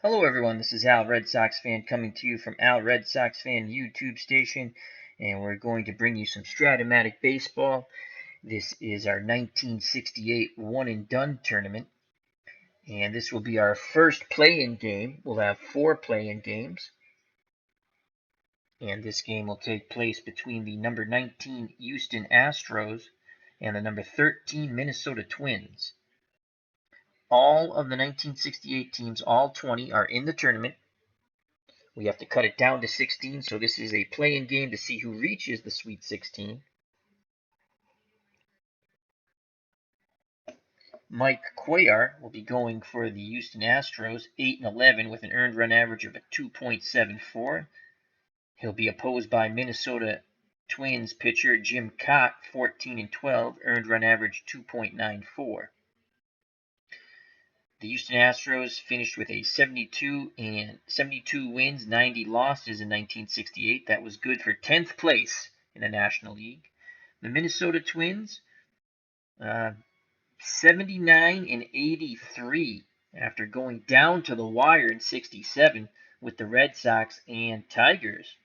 Hello everyone, this is Al Red Sox fan coming to you from Al Red Sox fan YouTube station, and we're going to bring you some Strat-O-Matic baseball. This is our 1968 one and done tournament, and this will be our first play-in game. We'll have 4 play-in games, and this game will take place between the number 19 Houston Astros and the number 13 Minnesota Twins. All of the 1968 teams, all 20, are in the tournament. We have to cut it down to 16, so this is a play-in game to see who reaches the Sweet 16. Mike Cuellar will be going for the Houston Astros, 8-11 with an earned run average of a 2.74. He'll be opposed by Minnesota Twins pitcher Jim Kaat, 14-12, earned run average 2.94. The Houston Astros finished with a 72 wins, 90 losses in 1968. That was good for 10th place in the National League. The Minnesota Twins, 79-83 after going down to the wire in 67 with the Red Sox and Tigers.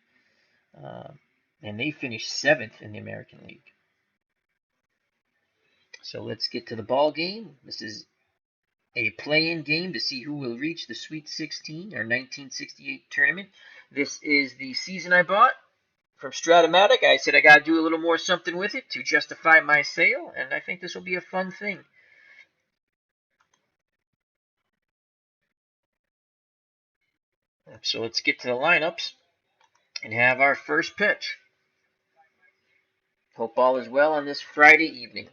And they finished 7th in the American League. So let's get to the ball game. This is a play-in game to see who will reach the Sweet 16, our 1968 tournament. This is the season I bought from Strat-O-Matic. I said I got to do a little more something with it to justify my sale, and I think this will be a fun thing. So let's get to the lineups and have our first pitch. Hope all is well on this Friday evening,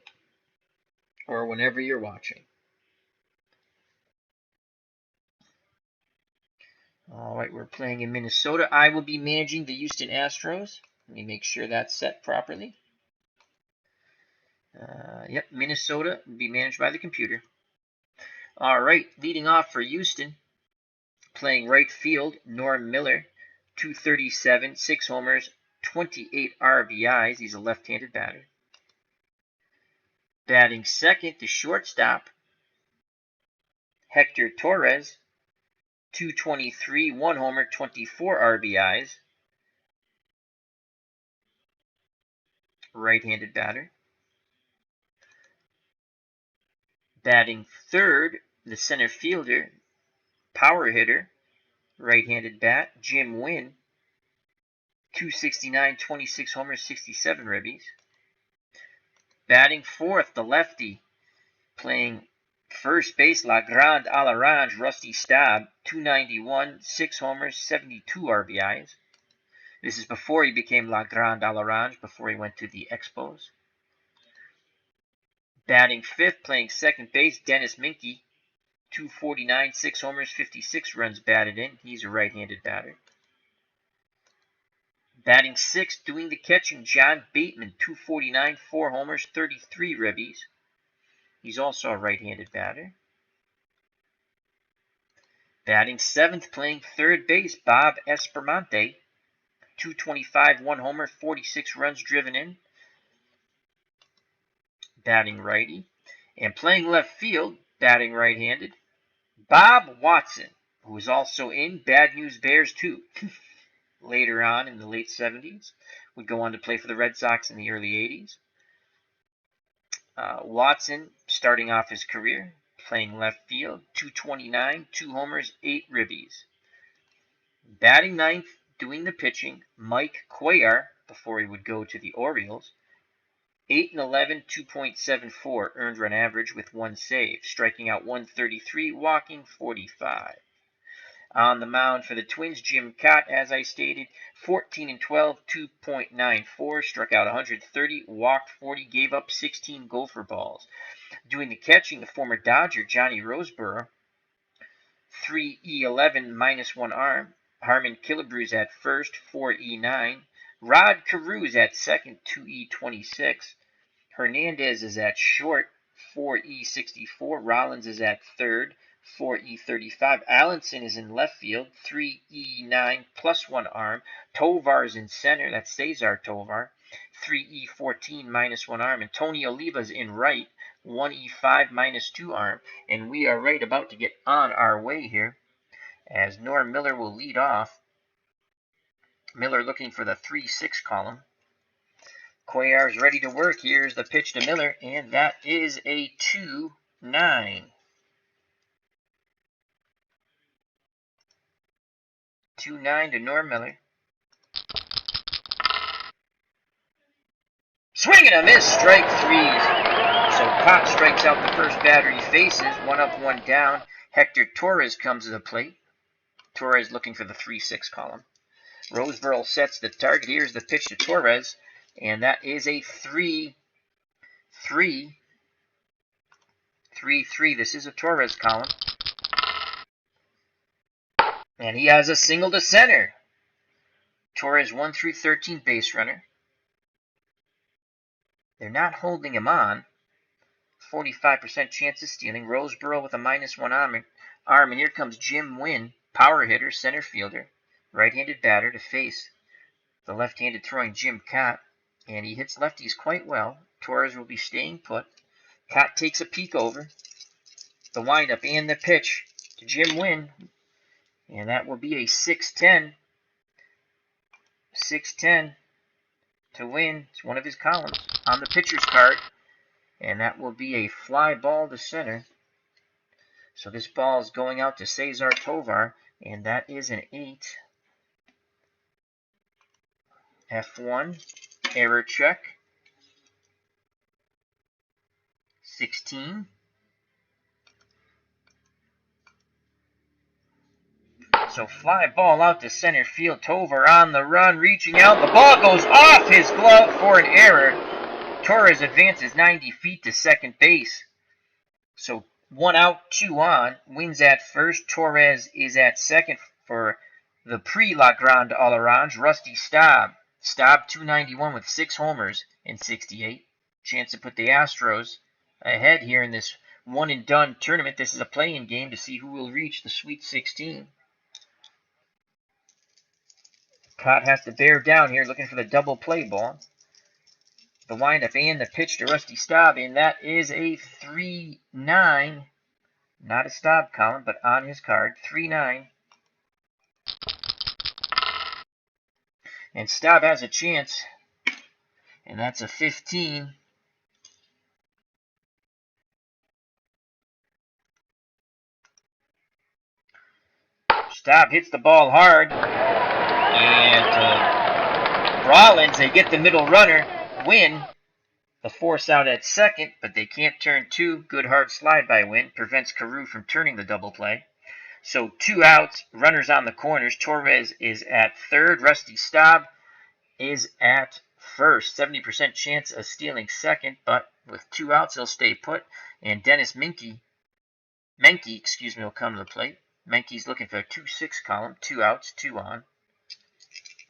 or whenever you're watching. All right, we're playing in Minnesota. I will be managing the Houston Astros. Let me make sure that's set properly. Yep, Minnesota will be managed by the computer. All right, leading off for Houston, playing right field, Norm Miller, 237, 6 homers, 28 RBIs. He's a left-handed batter. Batting second, the shortstop, Hector Torres, 223, 1 homer, 24 RBIs. Right-handed batter. Batting third, the center fielder, power hitter, right-handed bat, Jim Wynn, 269, 26 homers, 67 ribbies. Batting fourth, the lefty, playing first base, La Grande à l'Orange, Rusty Staub, 291, 6 homers, 72 RBIs. This is before he became La Grande à l'Orange, before he went to the Expos. Batting fifth, playing second base, Dennis Minke, 249, 6 homers, 56 runs batted in. He's a right-handed batter. Batting sixth, doing the catching, John Bateman, 249, 4 homers, 33 ribbies. He's also a right-handed batter. Batting seventh, playing third base, Bob Esperante, 225, 1 homer, 46 runs driven in. Batting righty. And playing left field, batting right-handed, Bob Watson, who is also in Bad News Bears 2. Later on in the late 70s, would go on to play for the Red Sox in the early 80s. Watson, starting off his career, playing left field, 229, 2 homers, 8 ribbies. Batting ninth, doing the pitching, Mike Cuellar, before he would go to the Orioles, 8-11, 2.74 earned run average with 1 save, striking out 133, walking 45. On the mound for the Twins, Jim Kaat, as I stated, 14-12, 2.94, struck out 130, walked 40, gave up 16 gopher balls. Doing the catching, the former Dodger, Johnny Roseboro, 3E11, -1 arm. Harmon Killebrews at first, 4E9. Rod Carew is at second, 2E26. Hernandez is at short, 4E64. Rollins is at third, 4E35. Allenson is in left field, 3E9 +1 arm. Tovar is in center, that's Cesar Tovar, 3E14 -1 arm. And Tony Oliva's in right, 1E5 -2 arm. And we are right about to get on our way here. as Norm Miller will lead off. Miller looking for the 3-6 column. Cuellar is ready to work. Here's the pitch to Miller, and that is a 2-9. 2-9 to Norm Miller. Swing and a miss, strike 3. So Kaat strikes out the first batter he faces. 1 up, 1 down. Hector Torres comes to the plate. Torres looking for the 3-6 column. Roseboro sets the target. Here's the pitch to Torres, and that is a 3-3. 3-3. This is a Torres column. And he has a single to center. Torres 1 through 13 base runner. They're not holding him on. 45% chance of stealing. Roseboro with a -1 arm. And here comes Jim Wynn, power hitter, center fielder, right-handed batter to face the left-handed throwing Jim Kaat. And he hits lefties quite well. Torres will be staying put. Kaat takes a peek over. The windup and the pitch to Jim Wynn. And that will be a 6-10. 6-10 to Wynn. It's one of his columns on the pitcher's card. And that will be a fly ball to center. So this ball is going out to Cesar Tovar. And that is an 8. F1. Error check. 16. So fly ball out to center field. Tovar on the run, reaching out. The ball goes off his glove for an error. Torres advances 90 feet to second base. So 1 out, 2 on. Wins at first. Torres is at second for the pre-La Grande All-Orange, Rusty Staub. Staub 291 with 6 homers in 68. Chance to put the Astros ahead here in this one-and-done tournament. This is a play-in game to see who will reach the Sweet 16. Kaat has to bear down here looking for the double play ball. The windup and the pitch to Rusty Staub, and that is a 3-9. Not a Staub column, but on his card. 3-9. And Staub has a chance, and that's a 15. Staub hits the ball hard, and Rollins, they get the middle runner. Win the force out at second, but they can't turn 2. Good hard slide by Wynn prevents Carew from turning the double play. So 2 outs, runners on the corners. Torres is at third. Rusty Staub is at first. 70% chance of stealing second, but with 2 outs, he'll stay put. And Dennis Menke, will come to the plate. Menke's looking for a 2-6 column. 2 outs, 2 on.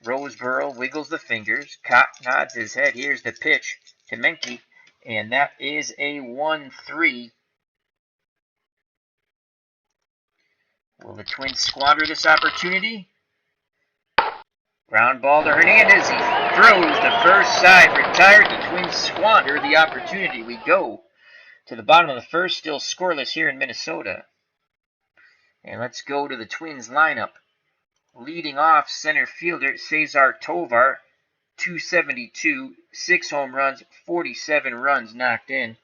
Roseboro wiggles the fingers. Kaat nods his head. Here's the pitch to Menke, and that is a 1-3. Will the Twins squander this opportunity? Ground ball to Hernandez. He throws the first side. Retired. The Twins squander the opportunity. We go to the bottom of the first. Still scoreless here in Minnesota. And let's go to the Twins lineup. Leading off, center fielder Cesar Tovar, 272, 6 home runs, 47 runs knocked in.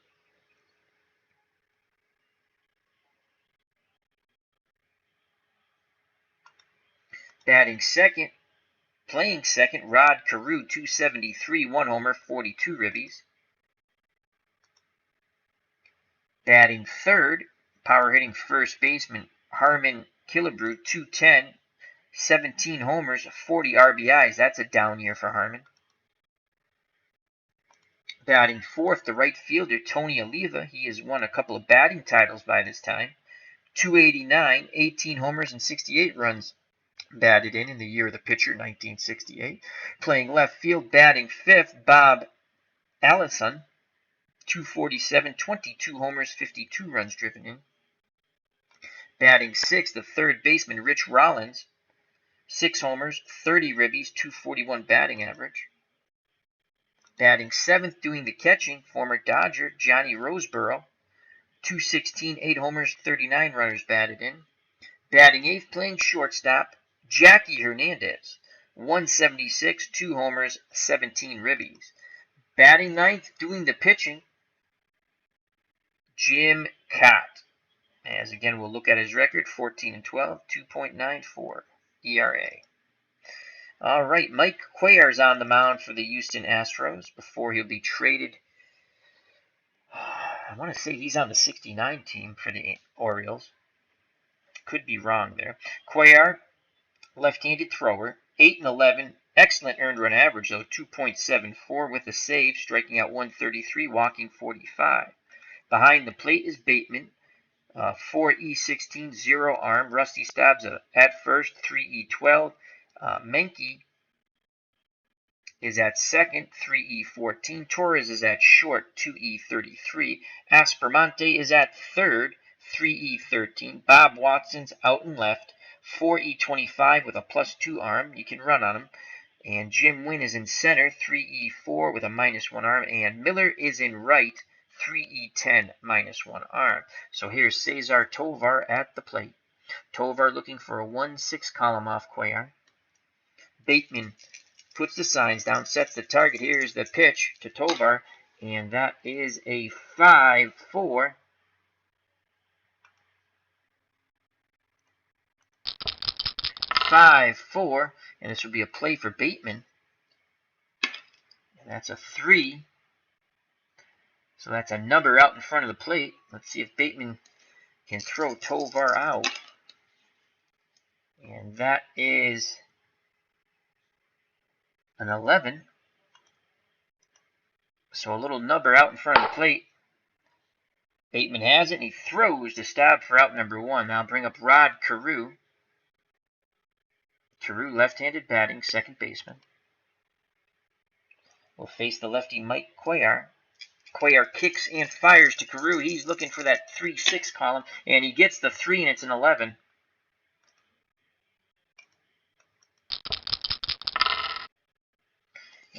Batting second, playing second, Rod Carew, 273, 1 homer, 42 ribbies. Batting third, power hitting first baseman Harmon Killebrew, 210, 17 homers, 40 RBIs. That's a down year for Harmon. Batting fourth, the right fielder, Tony Oliva. He has won a couple of batting titles by this time. 289, 18 homers, and 68 runs batted in the year of the pitcher, 1968. Playing left field, batting fifth, Bob Allison. 247, 22 homers, 52 runs driven in. Batting sixth, the third baseman, Rich Rollins. 6 homers, 30 ribbies, 241 batting average. Batting seventh, doing the catching, former Dodger, Johnny Roseboro. 216, 8 homers, 39 runners batted in. Batting 8th, playing shortstop, Jackie Hernandez. 176, 2 homers, 17 ribbies. Batting 9th, doing the pitching, Jim Kaat. As again, we'll look at his record, 14 and 12, 2.94 ERA. All right, Mike Cuellar's on the mound for the Houston Astros before he'll be traded. I want to say he's on the 69 team for the Orioles. Could be wrong there. Cuellar, left-handed thrower, 8 and 11. Excellent earned run average, though, 2.74 with a save, striking out 133, walking 45. Behind the plate is Bateman, 4E16, 0 arm. Rusty Staub's at first, 3E12. Menke is at second, 3E14. Torres is at short, 2E33. Aspermonte is at third, 3E13. Bob Watson's out and left, 4E25 with a +2 arm. You can run on him. And Jim Wynn is in center, 3E4 with a -1 arm. And Miller is in right, 3E10, -1 arm. So here's Cesar Tovar at the plate. Tovar looking for a 1-6 column off Cuellar. Bateman puts the signs down, sets the target. Here's the pitch to Tovar, and that is a 5-4. And this would be a play for Bateman. And that's a 3. So that's a number out in front of the plate. Let's see if Bateman can throw Tovar out. And that is an 11. So a little number out in front of the plate. Bateman has it, and he throws to Staub for out number 1. Now bring up Rod Carew. Carew, left-handed batting, second baseman. Will face the lefty Mike Cuellar. Cuellar kicks and fires to Carew. He's looking for that 3-6 column, and he gets the 3, and it's an 11.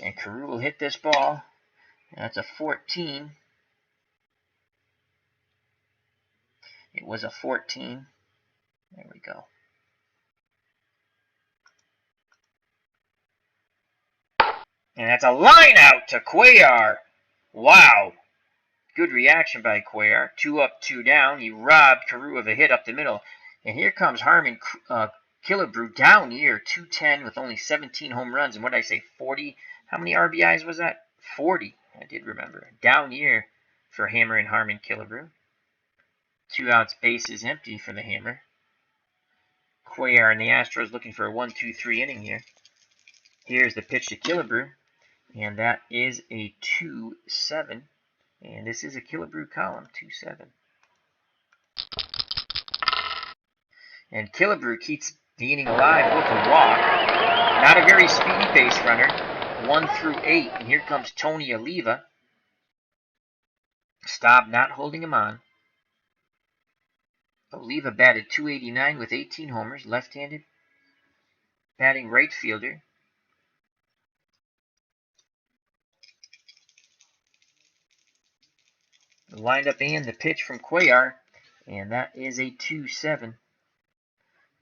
And Carew will hit this ball. That's a 14. It was a 14. There we go. And that's a line out to Cuellar. Wow. Good reaction by Cuellar. 2 up, 2 down. He robbed Carew of a hit up the middle. And here comes Harmon Killebrew down here. 210 with only 17 home runs. And what did I say? 40. How many RBIs was that? 40. I did remember. Down here for Hammer and Harmon Killebrew. 2 outs, bases empty for the Hammer. Cuellar and the Astros looking for a 1-2-3 inning here. Here's the pitch to Killebrew. And that is a 2-7. And this is a Killebrew column, 2-7. And Killebrew keeps the inning alive with a walk. Not a very speedy base runner. 1 through 8. And here comes Tony Oliva. Staub not holding him on. Oliva batted .289 with 18 homers, left-handed. Batting right fielder. The lineup and the pitch from Cuellar, and that is a 2-7.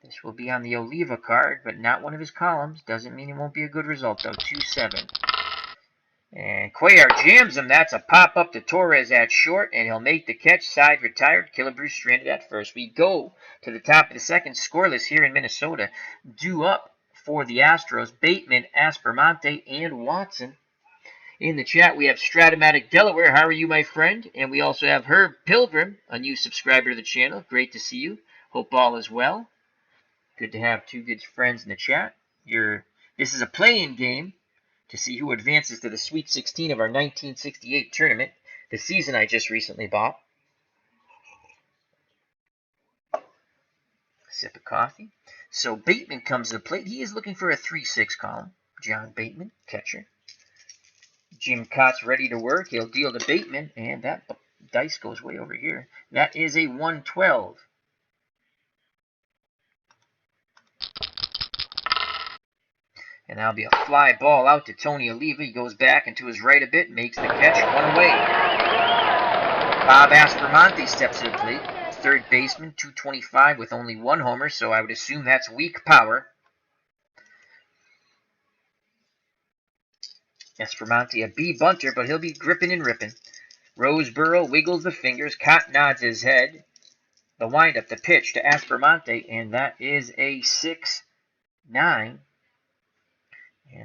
This will be on the Oliva card, but not one of his columns. Doesn't mean it won't be a good result, though. 2-7. And Cuellar jams him. That's a pop up to Torres at short, and he'll make the catch. Side retired. Killebrew stranded at first. We go to the top of the second. Scoreless here in Minnesota. Due up for the Astros, Bateman, Aspermonte, and Watson. In the chat, we have Strat-O-Matic Delaware. How are you, my friend? And we also have Herb Pilgrim, a new subscriber to the channel. Great to see you. Hope all is well. Good to have 2 good friends in the chat. This is a play-in game to see who advances to the Sweet 16 of our 1968 tournament, the season I just recently bought. Sip of coffee. So Bateman comes to the plate. He is looking for a 3-6 column. John Bateman, catcher. Jim Kaat's ready to work. He'll deal to Bateman, and that dice goes way over here. That is a 112. And that'll be a fly ball out to Tony Oliva. He goes back into his right a bit, makes the catch, 1 away. Bob Aspermonte steps to the plate. third baseman, 225 with only 1 homer, so I would assume that's weak power. Aspromonte, a B bunter, but he'll be gripping and ripping. Roseboro wiggles the fingers. Kaat nods his head. The windup, the pitch to Aspromonte, and that is a 6-9. And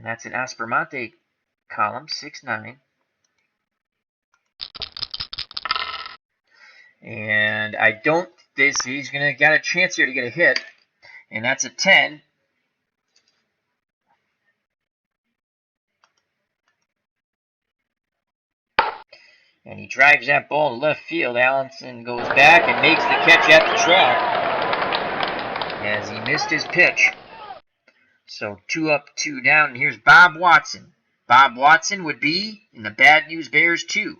that's an Aspromonte column, 6-9. And I don't, he's going to get a chance here to get a hit. And that's a 10. And he drives that ball to left field. Allenson goes back and makes the catch at the track as he missed his pitch. So 2 up, 2 down. And here's Bob Watson. Bob Watson would be in the Bad News Bears 2.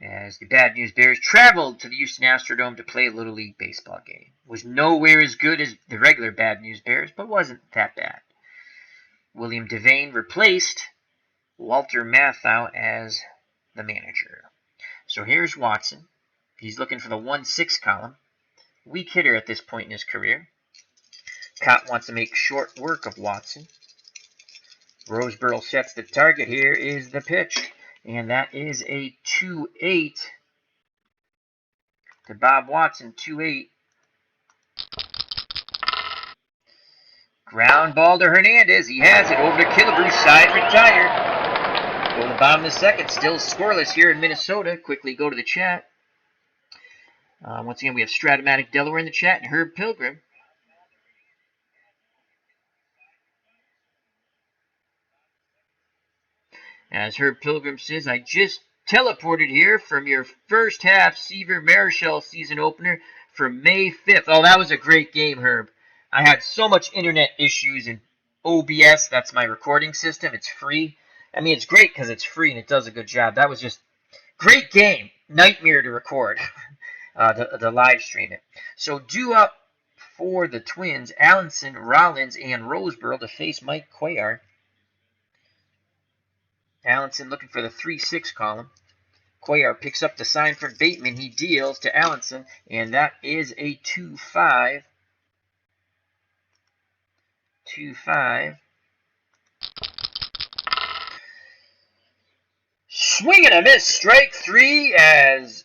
As the Bad News Bears traveled to the Houston Astrodome to play a Little League baseball game. Was nowhere as good as the regular Bad News Bears, but wasn't that bad. William Devane replaced Walter Matthau as the manager. So here's Watson. He's looking for the 1-6 column. Weak hitter at this point in his career. Kaat wants to make short work of Watson. Roseboro sets the target. Here is the pitch. And that is a 2-8 to Bob Watson. 2-8. Ground ball to Hernandez. He has it over to Killebrew. Side retired. Go to the bottom of the second. Still scoreless here in Minnesota. Quickly go to the chat. Once again, we have Strat-O-Matic Delaware in the chat and Herb Pilgrim. As Herb Pilgrim says, I just teleported here from your first half Seaver Marichal season opener for May 5th. Oh, that was a great game, Herb. I had so much internet issues in OBS. That's my recording system. It's free. I mean, it's great because it's free and it does a good job. That was just great game. Nightmare to record, to live stream it. So due up for the Twins, Allenson, Rollins, and Roseboro to face Mike Cuellar. Allenson looking for the 3-6 column. Cuellar picks up the sign from Bateman. He deals to Allenson, and that is a 2-5. 2-5. Swing and a miss. Strike 3 as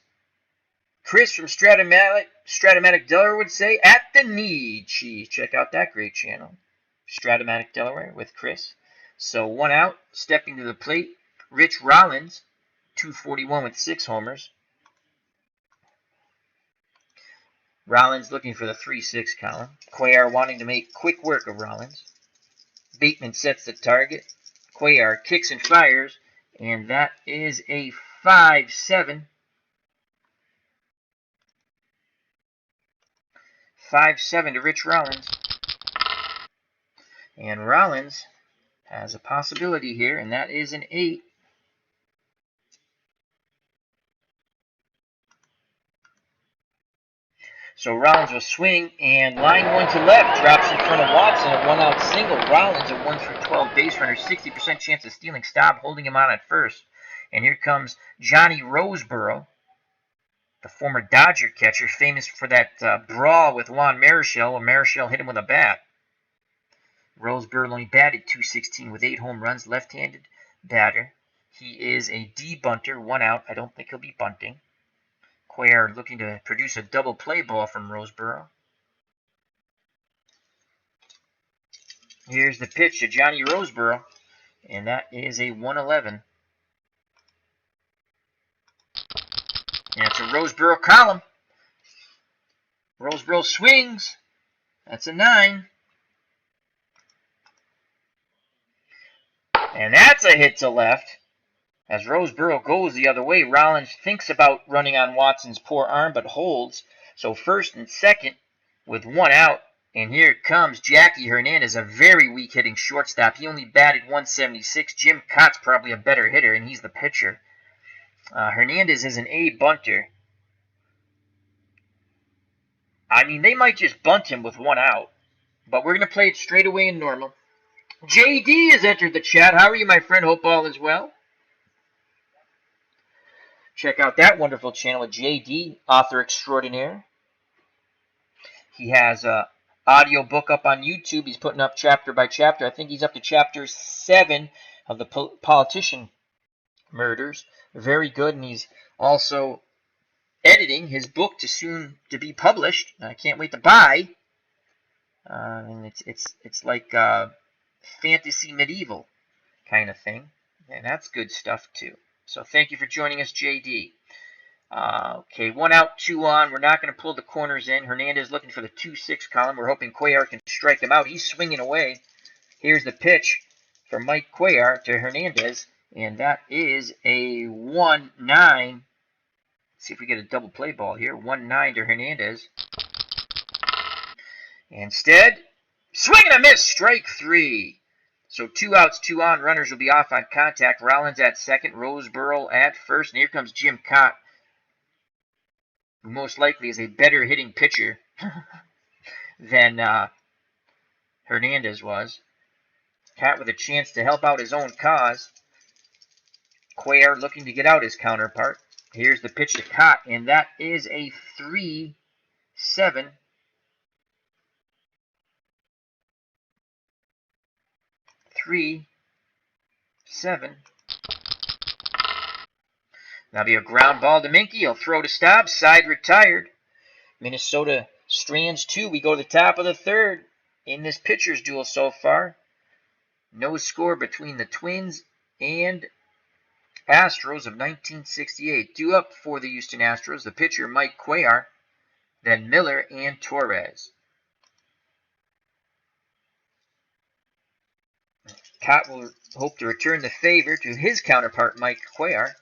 Chris from Strat-O-Matic Delaware would say, at the knee. Geez, check out that great channel. Strat-O-Matic Delaware with Chris. So 1 out, stepping to the plate, Rich Rollins, 241 with 6 homers. Rollins looking for the 3-6 column. Cuellar wanting to make quick work of Rollins. Bateman sets the target. Cuellar kicks and fires, and that is a 5-7. 5-7 to Rich Rollins. And Rollins has a possibility here, and that is an 8. So Rollins will swing, and line 1 to left, drops in front of Watson, a 1-out single. Rollins, a 1-for-12 base runner, 60% chance of stealing. Staub holding him on at first. And here comes Johnny Roseboro, the former Dodger catcher, famous for that brawl with Juan Marichal, when Marichal hit him with a bat. Roseboro only batted .216 with 8 home runs, left-handed batter. He is a D bunter, 1 out. I don't think he'll be bunting. Cuellar looking to produce a double play ball from Roseboro. Here's the pitch to Johnny Roseboro, and that is a 1-11. And it's a Roseboro column. Roseboro swings. That's a 9. And that's a hit to left. As Roseboro goes the other way, Rollins thinks about running on Watson's poor arm, but holds. So first and second with 1 out. And here comes Jackie Hernandez, a very weak hitting shortstop. He only batted .176. Jim Kaat's probably a better hitter, and he's the pitcher. Hernandez is an A bunter. I mean, they might just bunt him with 1 out. But we're going to play it straight away in normal. JD has entered the chat. How are you, my friend? Hope all is well. check out that wonderful channel with JD, author extraordinaire. He has a audio book up on YouTube. He's putting up chapter by chapter. I think he's up to chapter 7 of the politician murders. Very good, and he's also editing his book to soon to be published. I can't wait to buy. And it's like fantasy medieval kind of thing, and that's good stuff too. So thank you for joining us, JD. Okay, 1 out, 2 on. We're not going to pull the corners in. Hernandez looking for the 2-6 column. We're hoping Cuellar can strike him out. He's swinging away. Here's the pitch for Mike Cuellar to Hernandez, and that is a 1-9. Let's see if we get a double play ball here. 1-9 to Hernandez. Instead, swing and a miss, strike 3. So 2 outs, 2 on. Runners will be off on contact. Rollins at second, Roseboro at first, and here comes Jim Kaat, who most likely is a better hitting pitcher than Hernandez was. Kaat with a chance to help out his own cause. Cuellar looking to get out his counterpart. Here's the pitch to Kaat, and that is a 3-7. 3-7. That'll be a ground ball to Minky. He'll throw to Staub. Side retired. Minnesota strands 2. We go to the top of the third in this pitcher's duel so far. No score between the Twins and Astros of 1968. Due up for the Houston Astros, the pitcher Mike Cuellar, then Miller and Torres. Kaat will hope to return the favor to his counterpart Mike Cuellar.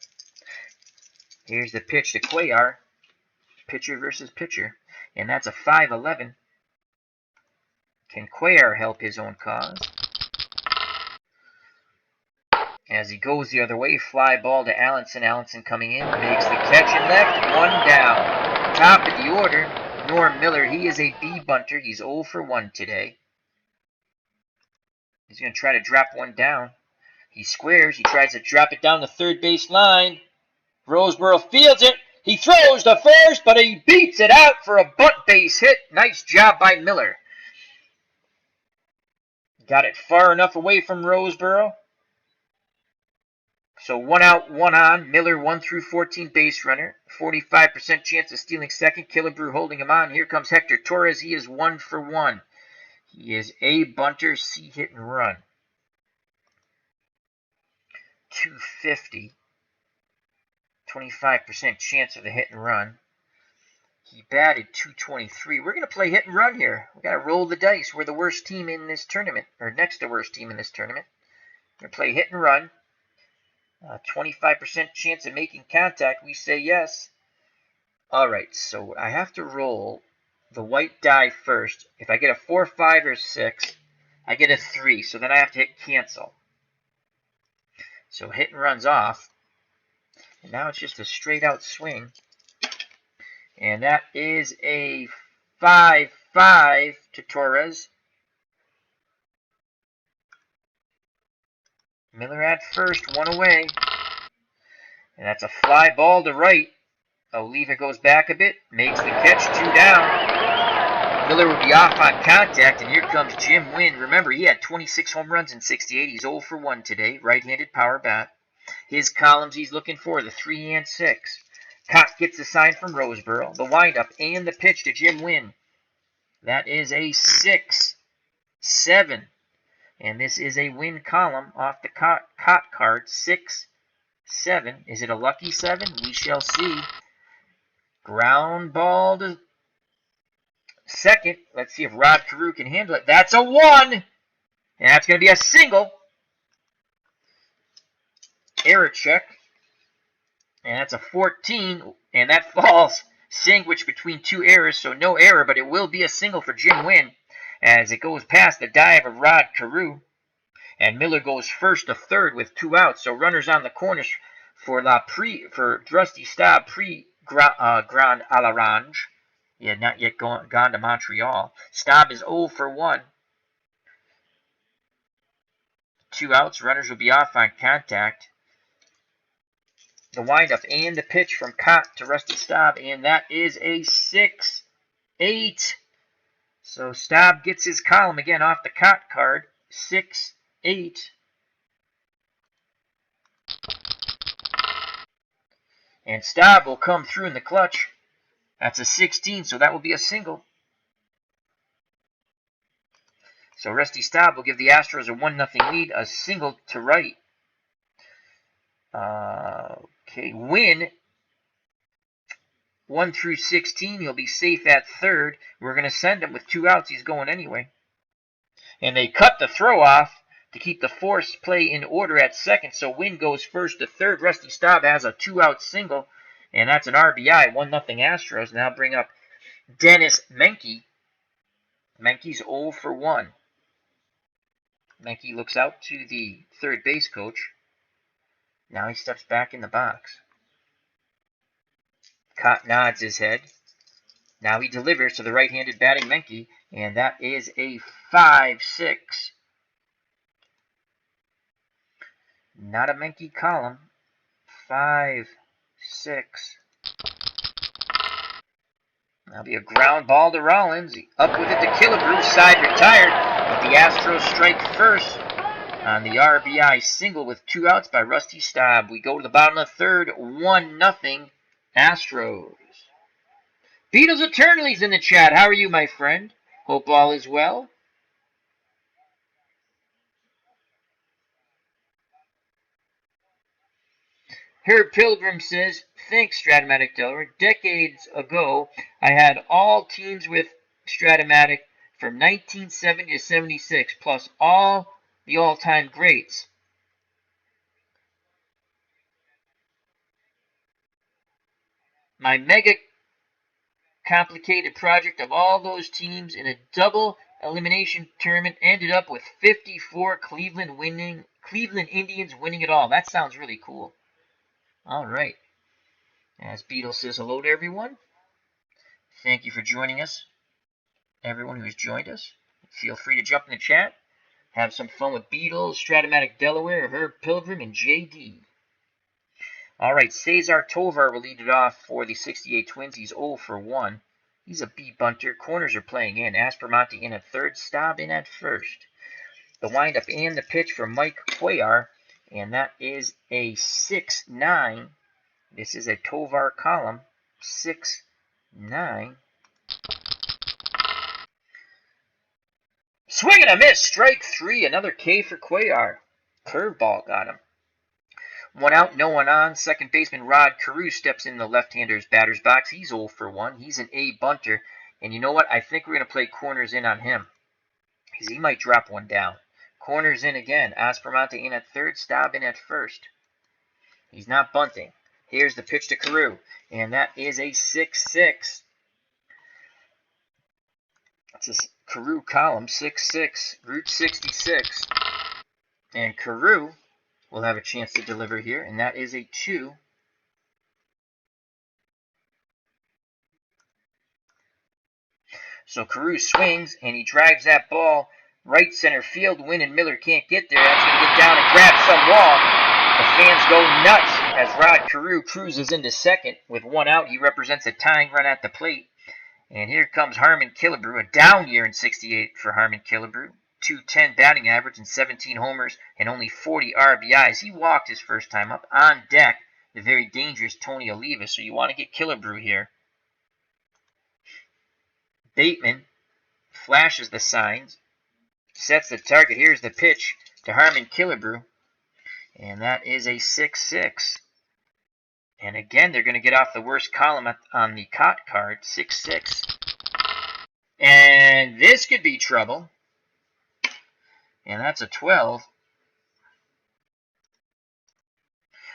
Here's the pitch to Cuellar, pitcher versus pitcher, and that's a 5-11. Can Cuellar help his own cause? As he goes the other way, fly ball to Allenson. Allenson coming in, makes the catch and left, 1 down. Top of the order, Norm Miller. He is a B bunter. He's 0 for 1 today. He's going to try to drop one down. He squares. He tries to drop it down the third base line. Roseboro fields it. He throws to first, but he beats it out for a bunt base hit. Nice job by Miller. Got it far enough away from Roseboro. So 1 out, 1 on. Miller 1 through 14 base runner. 45% chance of stealing second. Killebrew holding him on. Here comes Hector Torres. He is 1 for 1. He is A bunter, C hit and run. 250. 25% chance of the hit and run. He batted 223. We're going to play hit and run here. We've got to roll the dice. We're the worst team in this tournament, or next to worst team in this tournament. We're going to play hit and run. 25% chance of making contact. We say yes. All right, so I have to roll the white die first. If I get a 4, 5, or 6, I get a 3. So then I have to hit cancel. So hit and run's off. And now it's just a straight out swing. And that is a 5-5 to Torres. Miller at first, 1 away. And that's a fly ball to right. Oliva goes back a bit, makes the catch, 2 down. Miller will be off on contact, and here comes Jim Wynn. Remember, he had 26 home runs in 68. He's 0 for 1 today, right-handed power bat. His columns he's looking for, the 3 and 6. Kaat gets the sign from Roseboro, the windup, and the pitch to Jim Wynn. That is a 6-7. And this is a win column off the Kaat card, 6-7. Is it a lucky 7? We shall see. Ground ball to second. Let's see if Rod Carew can handle it. That's a 1. And that's going to be a single. Error check. And that's a 14. And that falls sandwiched between 2 errors, so no error, but it will be a single for Jim Wynn as it goes past the dive of Rod Carew. And Miller goes first to third with 2 outs. So runners on the corners for Drusty Staub Grand à l'Orange. Yeah, not yet gone to Montreal. Staub is 0 for 1. 2 outs. Runners will be off on contact. The windup and the pitch from Kaat to Rusty Staub, and that is a 6-8. So Staub gets his column again off the Kaat card. 6-8. And Staub will come through in the clutch. That's a 16, so that will be a single. So Rusty Staub will give the Astros a 1-0 lead, a single to right. Okay, Win 1 through 16. He'll be safe at third. We're going to send him with 2 outs. He's going anyway. And they cut the throw off to keep the force play in order at second. So Win goes first to third. Rusty Staub has a 2-out single, and that's an RBI. 1-0 Astros. Now bring up Dennis Menke. Menke's 0 for 1. Menke looks out to the third base coach. Now he steps back in the box. Kaat nods his head. Now he delivers to the right-handed batting Menke, and that is a 5-6. Not a Menke column. 5-6. That'll be a ground ball to Rollins. Up with it to Killebrew. Side retired. But the Astros strike first on the RBI single with 2 outs by Rusty Staub. We go to the bottom of the third. 1-0 Astros. Beatles Eternally's in the chat. How are you, my friend? Hope all is well. Herb Pilgrim says, thanks, Strat-O-Matic Delaware. Decades ago, I had all teams with Strat-O-Matic from 1970 to 76, plus all the all-time greats. My mega complicated project of all those teams in a double elimination tournament ended up with 54 Cleveland Indians winning it all. That sounds really cool. All right. As Beetle says hello to everyone. Thank you for joining us. Everyone who has joined us, feel free to jump in the chat. Have some fun with Beetle, Strat-O-Matic Delaware, Herb Pilgrim, and JD. All right, Cesar Tovar will lead it off for the 68 Twins. He's 0 for 1. He's a B bunter. Corners are playing in. Aspromonte in at third. Staub in at first. The windup and the pitch for Mike Cuellar, and that is a 6-9. This is a Tovar column. 6-9. Swing and a miss. Strike 3. Another K for Cuellar. Curveball got him. 1 out, no one on. Second baseman Rod Carew steps in the left-hander's batter's box. He's 0 for 1. He's an A bunter. And you know what? I think we're going to play corners in on him, because he might drop one down. Corners in again. Aspromonte in at third. Staub in at first. He's not bunting. Here's the pitch to Carew, and that is a 6-6. That's a Carew column, 6-6, Route 66. And Carew will have a chance to deliver here, and that is a 2. So Carew swings, and he drives that ball right center field. Wynn and Miller can't get there. That's going to get down and grab some wall. The fans go nuts as Rod Carew cruises into second. With 1 out, he represents a tying run at the plate. And here comes Harmon Killebrew, a down year in 68 for Harmon Killebrew. .210 batting average and 17 homers and only 40 RBIs. He walked his first time up. On deck, the very dangerous Tony Oliva. So you want to get Killebrew here. Bateman flashes the signs, sets the target. Here's the pitch to Harmon Killebrew, and that is a 6-6. And again, they're going to get off the worst column on the Kaat card, 6-6. And this could be trouble. And that's a 12.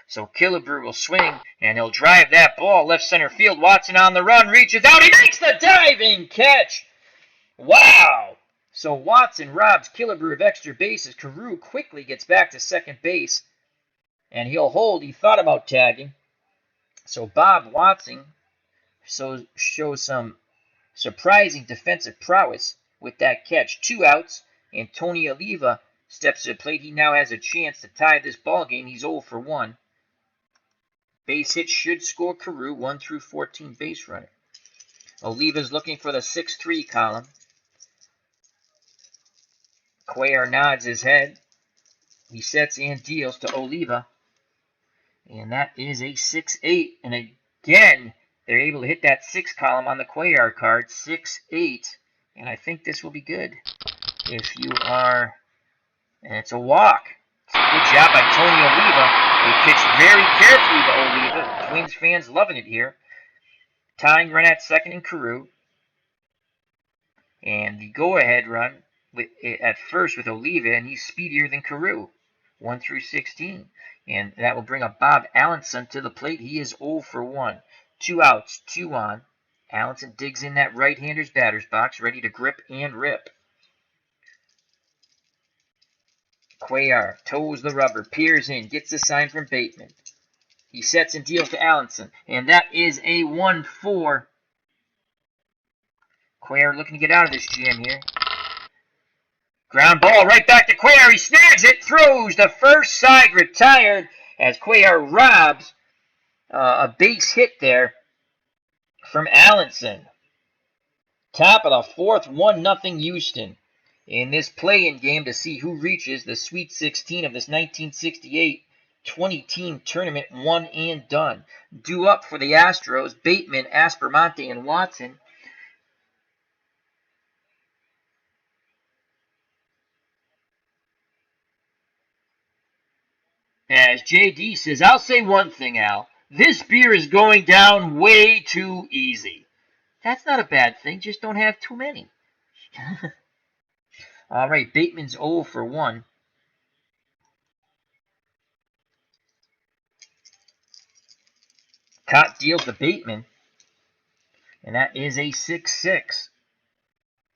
So Killebrew will swing, and he'll drive that ball left center field. Watson on the run, reaches out, he makes the diving catch. Wow! So Watson robs Killebrew of extra bases. Carew quickly gets back to second base, and he'll hold. He thought about tagging. So Bob Watson shows some surprising defensive prowess with that catch. 2 outs, and Tony Oliva steps to the plate. He now has a chance to tie this ball game. He's 0 for 1. Base hit should score HOU, 1 through 14 base runner. Oliva's looking for the 6-3 column. Cuellar nods his head. He sets and deals to Oliva. And that is a 6-8. And again, they're able to hit that 6 column on the Cuellar card. 6-8. And I think this will be good. If you are... And it's a walk. Good job by Tony Oliva. They pitched very carefully to Oliva. Twins fans loving it here. Tying run at second in HOU. And the go-ahead run at first with Oliva, and he's speedier than HOU. 1 through 16. And that will bring up Bob Allenson to the plate. He is 0 for 1. 2 outs, 2 on. Allenson digs in that right-hander's batter's box, ready to grip and rip. Cuellar toes the rubber, peers in, gets the sign from Bateman. He sets and deals to Allenson, and that is a 1-4. Cuellar looking to get out of this jam here. Ground ball right back to Cuellar. He snags it, throws the first side, retired as Cuellar robs a base hit there from Allenson. Top of the fourth, 1-0 Houston. In this play-in game to see who reaches the Sweet 16 of this 1968 20-team tournament, one and done. Due up for the Astros, Bateman, Aspermonte, and Watson. As JD says, I'll say one thing, Al. This beer is going down way too easy. That's not a bad thing, just don't have too many. All right, Bateman's 0 for 1. Kaat deals to Bateman, and that is a 6-6.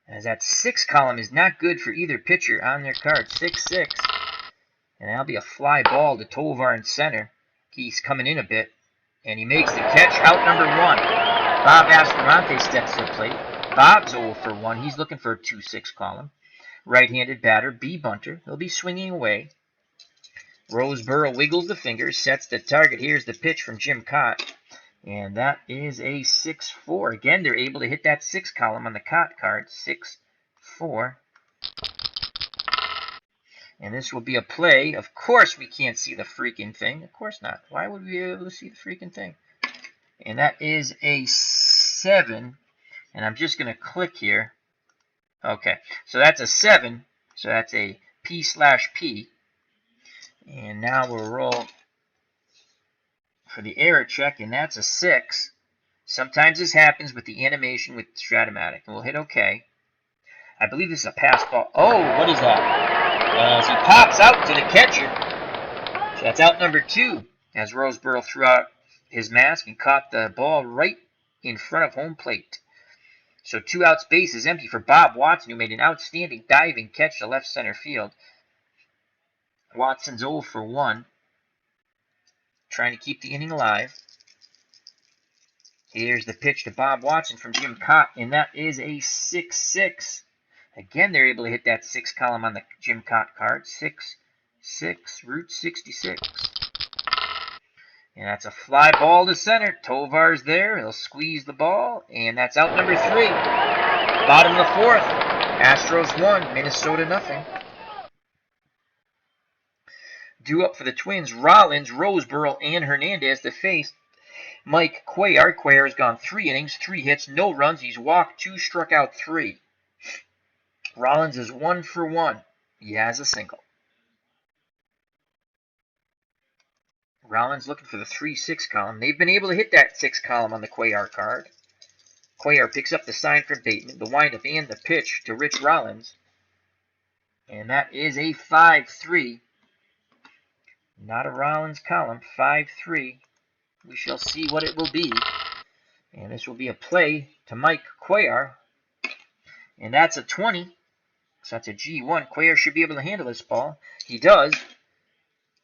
As that 6 column is not good for either pitcher on their card. 6-6. And that'll be a fly ball to Tovar in center. He's coming in a bit, and he makes the catch. Out number 1. Bob Aspermonte steps to the plate. Bob's 0 for 1. He's looking for a 2-6 column. Right-handed batter, B. Bunter. He'll be swinging away. Roseboro wiggles the fingers, sets the target. Here's the pitch from Jim Kaat. And that is a 6-4. Again, they're able to hit that 6 column on the Kaat card. 6-4. And this will be a play. Of course we can't see the freaking thing. Of course not. Why would we be able to see the freaking thing? And that is a 7. And I'm just going to click here. Okay, so that's a 7. So that's a P/P. And now we'll roll for the error check, and that's a 6. Sometimes this happens with the animation with Strat-O-Matic. And we'll hit OK. I believe this is a pass ball. Oh, what is that? As he pops out to the catcher. So that's out number 2. As Roseboro threw out his mask and caught the ball right in front of home plate. So 2 outs, base is empty for Bob Watson, who made an outstanding diving catch to left center field. Watson's 0 for 1. Trying to keep the inning alive. Here's the pitch to Bob Watson from Jim Kaat, and that is a 6-6. Again, they're able to hit that 6 column on the Jim Kaat card. 6-6, Route 66. And that's a fly ball to center. Tovar's there. He'll squeeze the ball. And that's out number 3. Bottom of the 4th. Astros 1. Minnesota nothing. Due up for the Twins. Rollins, Roseboro, and Hernandez to face Mike Cuellar. Cuellar's gone 3 innings, 3 hits, no runs. He's walked 2, struck out 3. Rollins is 1 for 1. He has a single. Rollins looking for the 3-6 column. They've been able to hit that 6 column on the Cuellar card. Cuellar picks up the sign from Bateman, the windup and the pitch to Rich Rollins. And that is a 5-3. Not a Rollins column. 5-3. We shall see what it will be. And this will be a play to Mike Cuellar. And that's a 20. So that's a G1. Cuellar should be able to handle this ball. He does.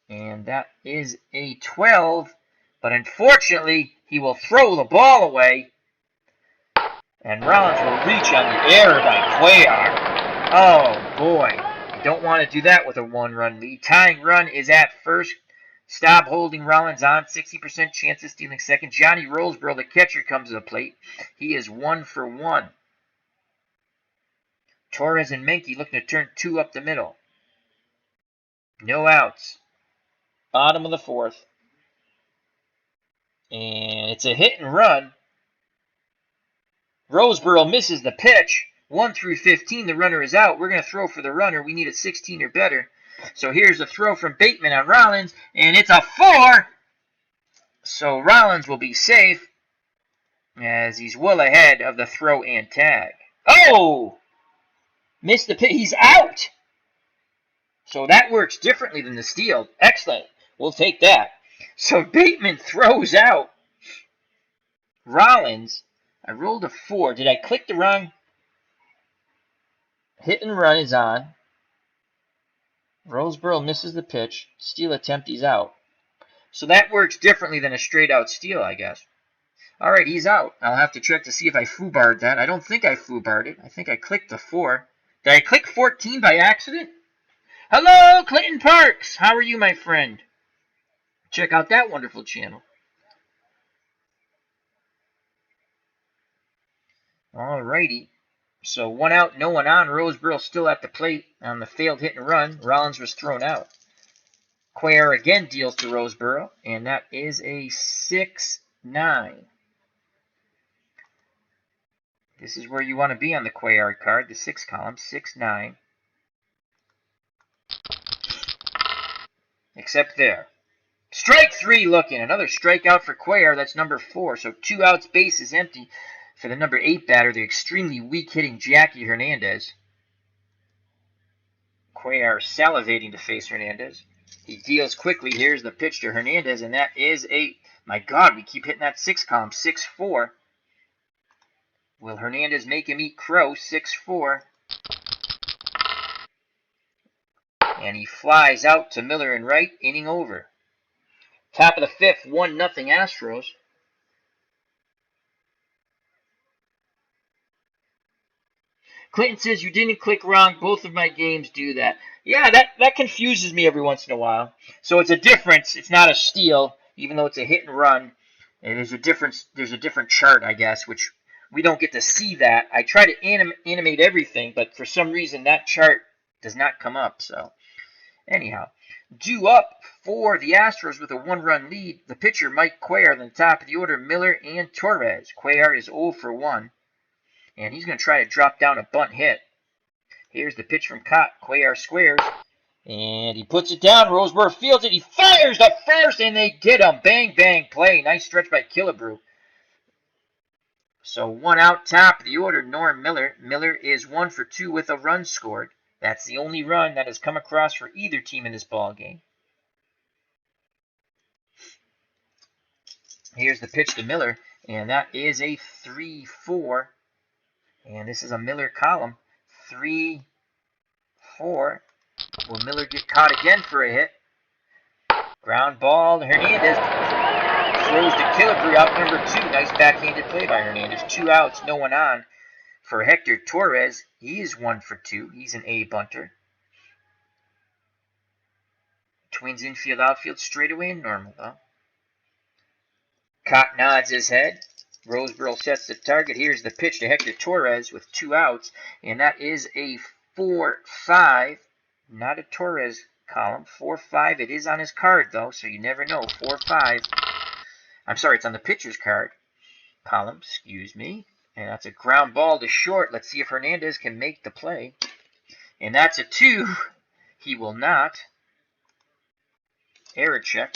And that is a 12. But unfortunately, he will throw the ball away. And Rollins will reach on the error by Cuellar. Oh, boy. You don't want to do that with a 1-run lead. Tying run is at first. Stop holding Rollins on. 60% chance of stealing second. Johnny Roseboro, the catcher, comes to the plate. He is 1 for 1. Torres and Menke looking to turn 2 up the middle. No outs. Bottom of the 4th. And it's a hit and run. Roseboro misses the pitch. 1 through 15, the runner is out. We're going to throw for the runner. We need a 16 or better. So here's a throw from Bateman on Rollins, and it's a 4. So Rollins will be safe as he's well ahead of the throw and tag. Oh! Missed the pitch. He's out! So that works differently than the steal. Excellent. We'll take that. So Bateman throws out. Rollins, I rolled a 4. Did I click the wrong? Hit and run is on. Roseboro misses the pitch. Steal attempt, he's out. So that works differently than a straight out steal, I guess. All right, he's out. I'll have to check to see if I foobarred that. I don't think I foobarred it. I think I clicked the 4. Did I click 14 by accident? Hello, Clinton Parks. How are you, my friend? Check out that wonderful channel. All righty. So 1 out, no one on. Roseboro still at the plate on the failed hit and run. Rollins was thrown out. Cuellar again deals to Roseboro, and that is a 6-9. This is where you want to be on the Cuellar card, the 6 column, 6-9. Except there. Strike 3 looking. Another strikeout for Cuellar. That's number 4. So 2 outs, base is empty for the number 8 batter, the extremely weak-hitting Jackie Hernandez. Cuellar salivating to face Hernandez. He deals quickly. Here's the pitch to Hernandez, and that is a... My God, we keep hitting that 6 column, 6-4. Will Hernandez make him eat crow? 6-4. And he flies out to Miller and right, inning over. Top of the 5th, 1-0 Astros. Clinton says, you didn't click wrong. Both of my games do that. Yeah, that confuses me every once in a while. So it's a difference. It's not a steal, even though it's a hit and run. And there's a difference. There's a different chart, I guess, which we don't get to see that. I try to animate everything, but for some reason that chart does not come up. So anyhow, due up for the Astros with a 1-run lead, the pitcher Mike Cuellar on the top of the order, Miller and Torres. Cuellar is 0 for 1. And he's going to try to drop down a bunt hit. Here's the pitch from Kaat. Cuellar squares. And he puts it down. Roseboro fields it. He fires the first, and they get him. Bang, bang, play. Nice stretch by Killebrew. So 1 out, top of the order, Norm Miller. Miller is 1 for 2 with a run scored. That's the only run that has come across for either team in this ball game. Here's the pitch to Miller, and that is a 3-4. And this is a Miller column. 3-4. Will Miller get caught again for a hit? Ground ball. Hernandez throws to Killebrew out number 2. Nice backhanded play by Hernandez. 2 outs, no one on. For Hector Torres, he is 1 for 2. He's an A bunter. Twins infield, outfield, straightaway and normal, though. Kaat nods his head. Roseboro sets the target. Here's the pitch to Hector Torres with 2 outs, and that is a 4-5. Not a Torres column. 4-5. It is on his card, though, so you never know. 4-5. I'm sorry, it's on the pitcher's card. Column, excuse me. And that's a ground ball to short. Let's see if Hernandez can make the play. And that's a 2. He will not. Error check.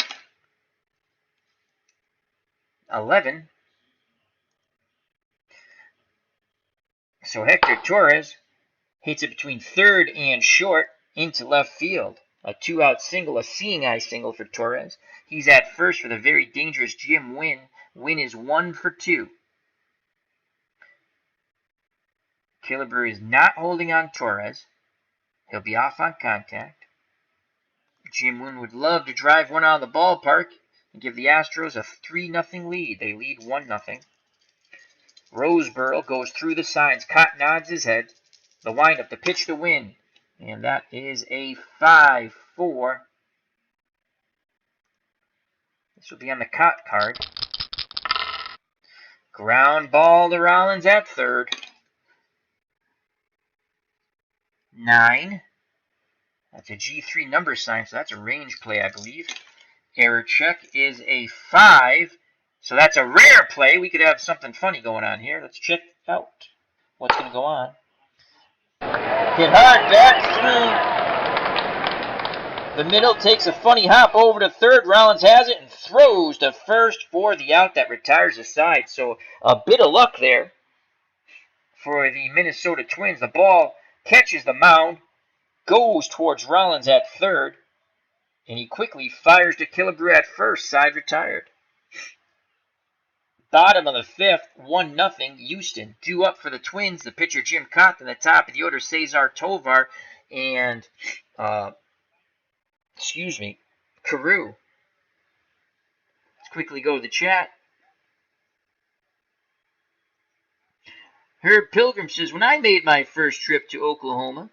11. So Hector Torres hits it between third and short into left field. A 2-out single, a seeing eye single for Torres. He's at first for the very dangerous Jim Wynn. Wynn is 1 for 2. Killebrew is not holding on Torres. He'll be off on contact. Jim Wynn would love to drive one out of the ballpark and give the Astros a 3-0 lead. They lead 1-0. Roseboro goes through the signs. Kaat nods his head. The windup, the pitch to Win. And that is a 5-4. This will be on the Kaat card. Ground ball to Rollins at third. 9. That's a G3 number sign, so that's a range play, I believe. Error check is a 5. So that's a rare play. We could have something funny going on here. Let's check out what's going to go on. Hit hard back through the middle. Takes a funny hop over to third. Rollins has it and throws to first for the out that retires the side. So a bit of luck there for the Minnesota Twins. The ball catches the mound, goes towards Rollins at third, and he quickly fires to Cuellar at first. Side retired. Bottom of the fifth, 1-0, Houston. Due up for the Twins, the pitcher Jim Kaat, and the top of the order, Cesar Tovar, and, Carew. Let's quickly go to the chat. Herb Pilgrim says, when I made my first trip to Oklahoma,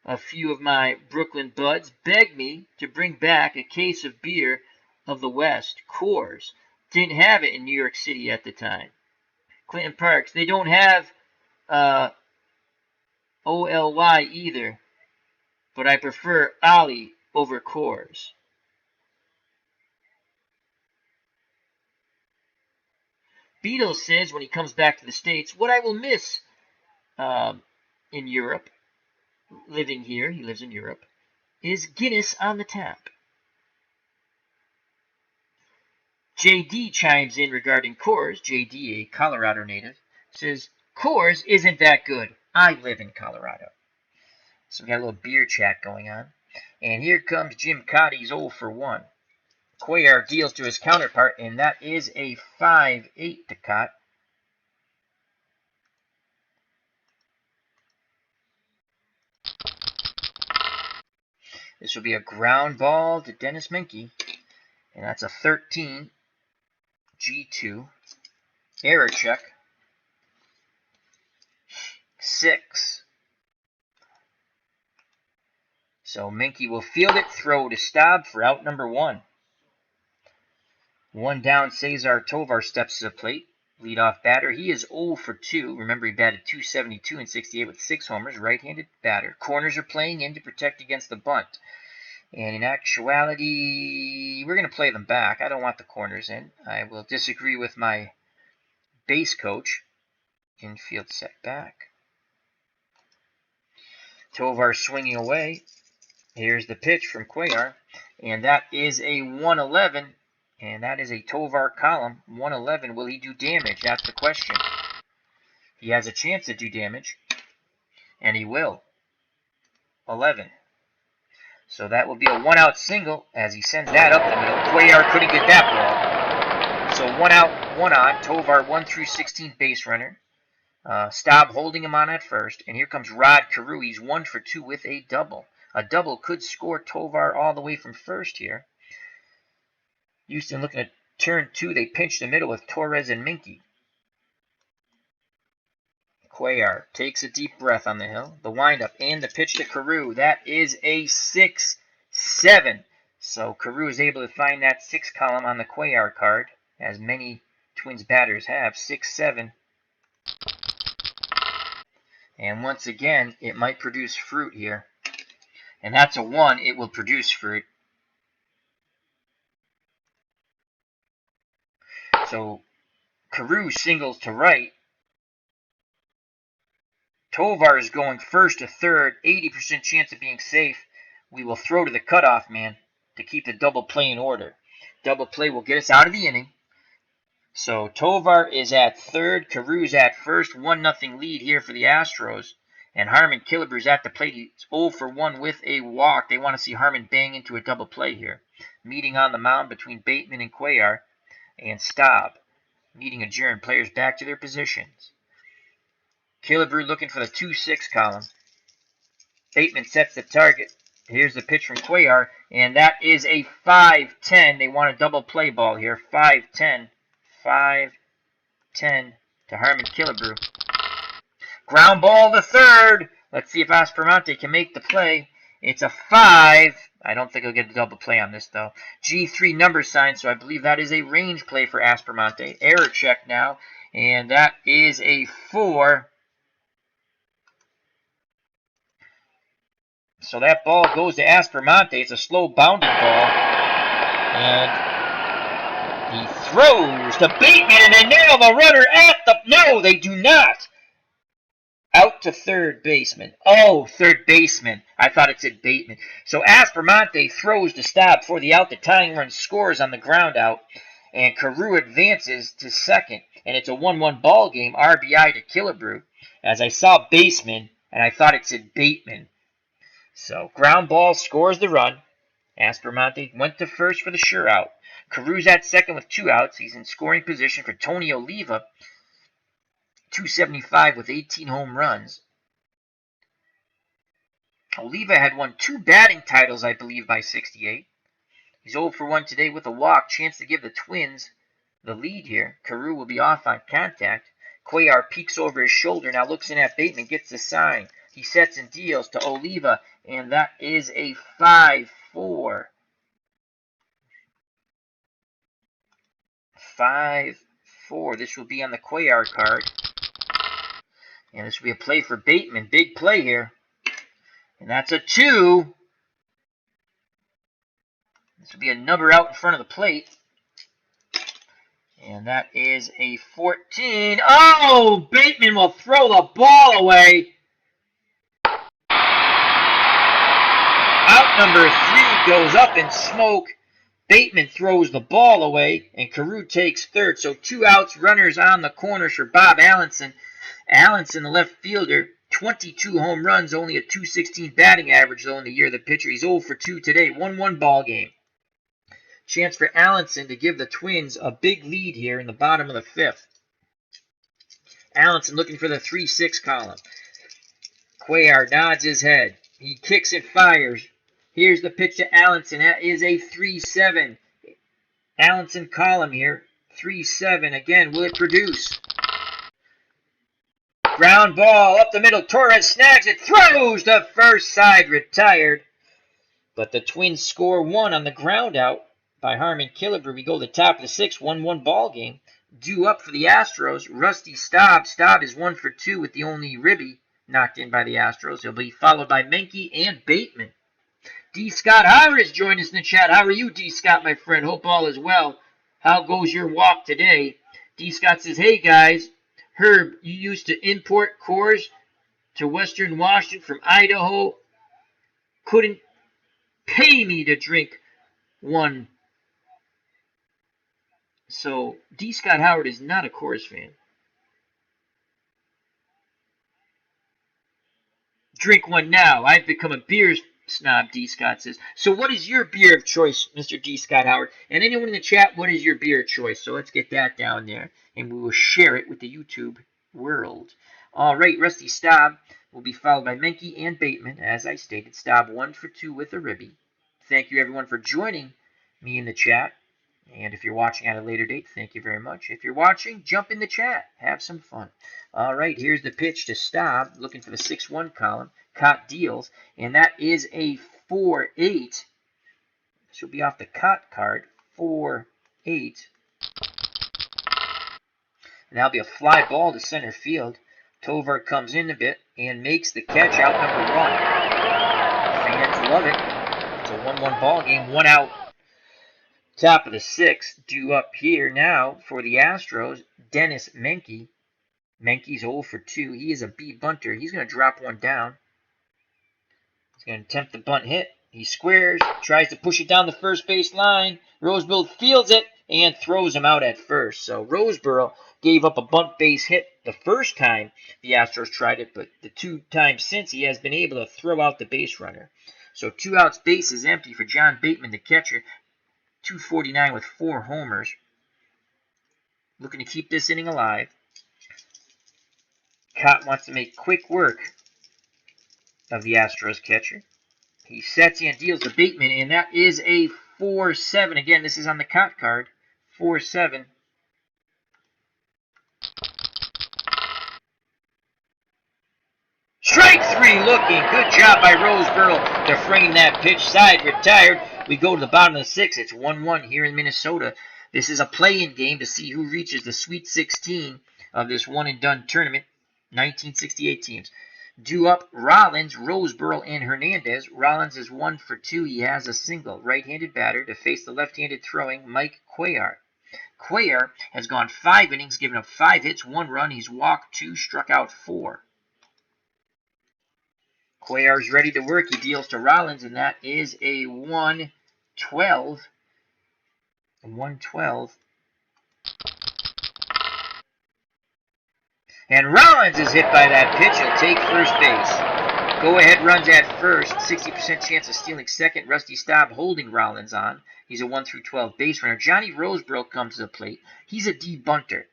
a few of my Brooklyn buds begged me to bring back a case of beer of the West, Coors. Didn't have it in New York City at the time. Clinton Parks, they don't have OLY either, but I prefer Ollie over Coors. Beatles says when he comes back to the States, what I will miss in Europe, living here, he lives in Europe, is Guinness on the tap. JD chimes in regarding Coors. JD, a Colorado native, says, Coors isn't that good. I live in Colorado. So we got a little beer chat going on. And here comes Jim Kaat. He's 0 for 1. Cuellar deals to his counterpart, and that is a 5-8 to Kaat. This will be a ground ball to Dennis Menke, and that's a 13. G2. Error check. 6. So Menke will field it, throw to Staub for out number 1. 1 down, Cesar Tovar steps to the plate. Leadoff batter. He is 0 for 2. Remember, he batted .272 in 68 with 6 homers. Right-handed batter. Corners are playing in to protect against the bunt. And in actuality, we're going to play them back. I don't want the corners in. I will disagree with my base coach. Infield set back. Tovar swinging away. Here's the pitch from Cuellar. And that is a 111. And that is a Tovar column. 111. Will he do damage? That's the question. He has a chance to do damage. And he will. 11. So that will be a 1-out single as he sends that up the middle. Cuellar couldn't get that ball. So 1 out, 1 on. Tovar 1 through 16 base runner. Staub holding him on at first. And here comes Rod Carew. He's 1 for 2 with a double. A double could score Tovar all the way from first here. Houston looking at turn 2. They pinch the middle with Torres and Menke. Cuellar takes a deep breath on the hill. The windup and the pitch to Carew. That is a 6-7. So Carew is able to find that 6 column on the Cuellar card, as many Twins batters have. 6-7. And once again, it might produce fruit here. And that's a 1. It will produce fruit. So Carew singles to right. Tovar is going first to third. 80% chance of being safe. We will throw to the cutoff man to keep the double play in order. Double play will get us out of the inning. So Tovar is at third. Carew's at first. 1-0 lead here for the Astros. And Harmon Killebrew at the plate. He's 0 for 1 with a walk. They want to see Harmon bang into a double play here. Meeting on the mound between Bateman and Cuellar. And Staub. Meeting adjourned. Players back to their positions. Killebrew looking for the 2-6 column. Bateman sets the target. Here's the pitch from Cuellar. And that is a 5-10. They want a double play ball here. 5-10. 5-10 to Harmon Killebrew. Ground ball to third. Let's see if Strat-O-Matic can make the play. It's a 5. I don't think he'll get a double play on this, though. G3 number sign, so I believe that is a range play for Aspromonte. Error check now, and that is a 4. So that ball goes to Aspromonte. It's a slow bounding ball. And he throws to Bateman, and they nail the runner at the... No, they do not. Out to third baseman. Oh, third baseman. I thought it said Bateman. So Aspromonte throws to stop for the out. The tying run scores on the ground out. And Carew advances to second. And it's a 1-1 ball game. RBI to Killebrew. As I saw baseman, and I thought it said Bateman. So ground ball scores the run. Aspromonte went to first for the sure out. Carew's at second with 2 outs. He's in scoring position for Tony Oliva. 275 with 18 home runs. Oliva had won 2 batting titles, I believe, by 68. He's 0 for 1 today with a walk. Chance to give the Twins the lead here. Carew will be off on contact. Cuellar peeks over his shoulder, now looks in at Bateman, gets the sign. He sets and deals to Oliva, and that is a 5-4. 5-4. This will be on the Cuellar card. And this will be a play for Bateman. Big play here. And that's a 2. This will be a number out in front of the plate. And that is a 14. Oh! Bateman will throw the ball away. Out number 3 goes up in smoke. Bateman throws the ball away, and Carew takes third. So 2 outs, runners on the corners for Bob Allenson. Allenson, the left fielder, 22 home runs, only a .216 batting average, though, in the year of the pitcher. He's 0 for 2 today, 1-1 ball game. Chance for Allenson to give the Twins a big lead here in the bottom of the 5th. Allenson looking for the 3-6 column. Cuellar nods his head. He kicks and fires. Here's the pitch to Allenson. That is a 3-7. Allenson column here. 3-7. Again, will it produce? Ground ball up the middle. Torres snags it. Throws to first side. Retired. But the Twins score 1 on the ground out by Harmon Killebrew. We go to the top of the 6th. 1-1 ball game. Due up for the Astros. Rusty Staub. Staub is 1 for 2 with the only ribby knocked in by the Astros. He'll be followed by Menke and Bateman. D. Scott Howard has joined us in the chat. How are you, D. Scott, my friend? Hope all is well. How goes your walk today? D. Scott says, hey, guys. Herb, you used to import Coors to Western Washington from Idaho. Couldn't pay me to drink one. So, D. Scott Howard is not a Coors fan. Drink one now. I've become a beer snob, D. Scott says. So what is your beer of choice, Mr. D. Scott Howard? And anyone in the chat, what is your beer of choice? So let's get that down there, and we will share it with the YouTube world. All right, Rusty Staub will be followed by Menke and Bateman. As I stated, Staub 1 for 2 with a ribby. Thank you, everyone, for joining me in the chat. And if you're watching at a later date, thank you very much. If you're watching, jump in the chat. Have some fun. All right, here's the pitch to Staub, looking for the 6-1 column. Kaat deals, and that is a 4-8. This will be off the Kaat card. 4-8. And that'll be a fly ball to center field. Tovar comes in a bit and makes the catch out number 1. Fans love it. It's a 1-1 ball game. 1 out. Top of the 6th. Due up here now for the Astros. Dennis Menke. Menke's 0 for 2. He is a B bunter. He's going to drop one down. He's going to attempt the bunt hit. He squares, tries to push it down the first base line. Roseboro fields it and throws him out at first. So Roseboro gave up a bunt base hit the first time the Astros tried it, but the 2 times since he has been able to throw out the base runner. So 2 outs, base is empty for John Bateman, the catcher. 249 with 4 homers. Looking to keep this inning alive. Kaat wants to make quick work of the Astros catcher. He sets and deals to Bateman, and that is a 4-7. Again, this is on the Kaat card. 4-7. Strike 3! 3 looking. Good job by Roseboro to frame that pitch. Side retired. We go to the bottom of the 6th. It's 1-1 here in Minnesota. This is a play-in game to see who reaches the Sweet 16 of this one-and-done tournament. 1968 teams. Due up, Rollins, Roseboro, and Hernandez. Rollins is 1 for 2. He has a single. Right-handed batter to face the left-handed throwing Mike Cuellar. Cuellar has gone 5 innings, given up 5 hits, 1 run. He's walked 2, struck out 4. Cuellar is ready to work. He deals to Rollins, and that is a 1-12. 1-12. And Rollins is hit by that pitch. He'll take first base. Go-ahead runs at first. 60% chance of stealing second. Rusty Staub holding Rollins on. He's a 1-12 base runner. Johnny Roseboro comes to the plate. He's a D-bunter.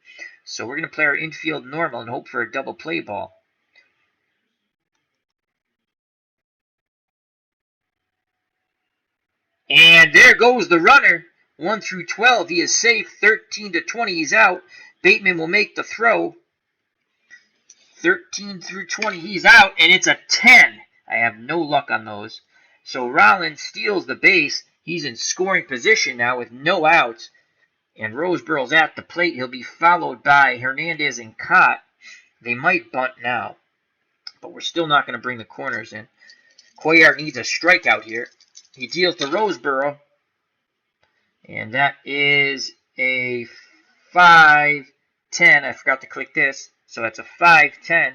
So we're going to play our infield normal and hope for a double play ball. And there goes the runner. 1-12. He is safe. 13-20. He's out. Bateman will make the throw. 13-20. He's out. And it's a 10. I have no luck on those. So Rollins steals the base. He's in scoring position now with no outs. And Roseboro's at the plate. He'll be followed by Hernandez and Kaat. They might bunt now. But we're still not going to bring the corners in. Cuellar needs a strikeout here. He deals to Roseboro. And that is a 5-10. I forgot to click this. So that's a 5-10.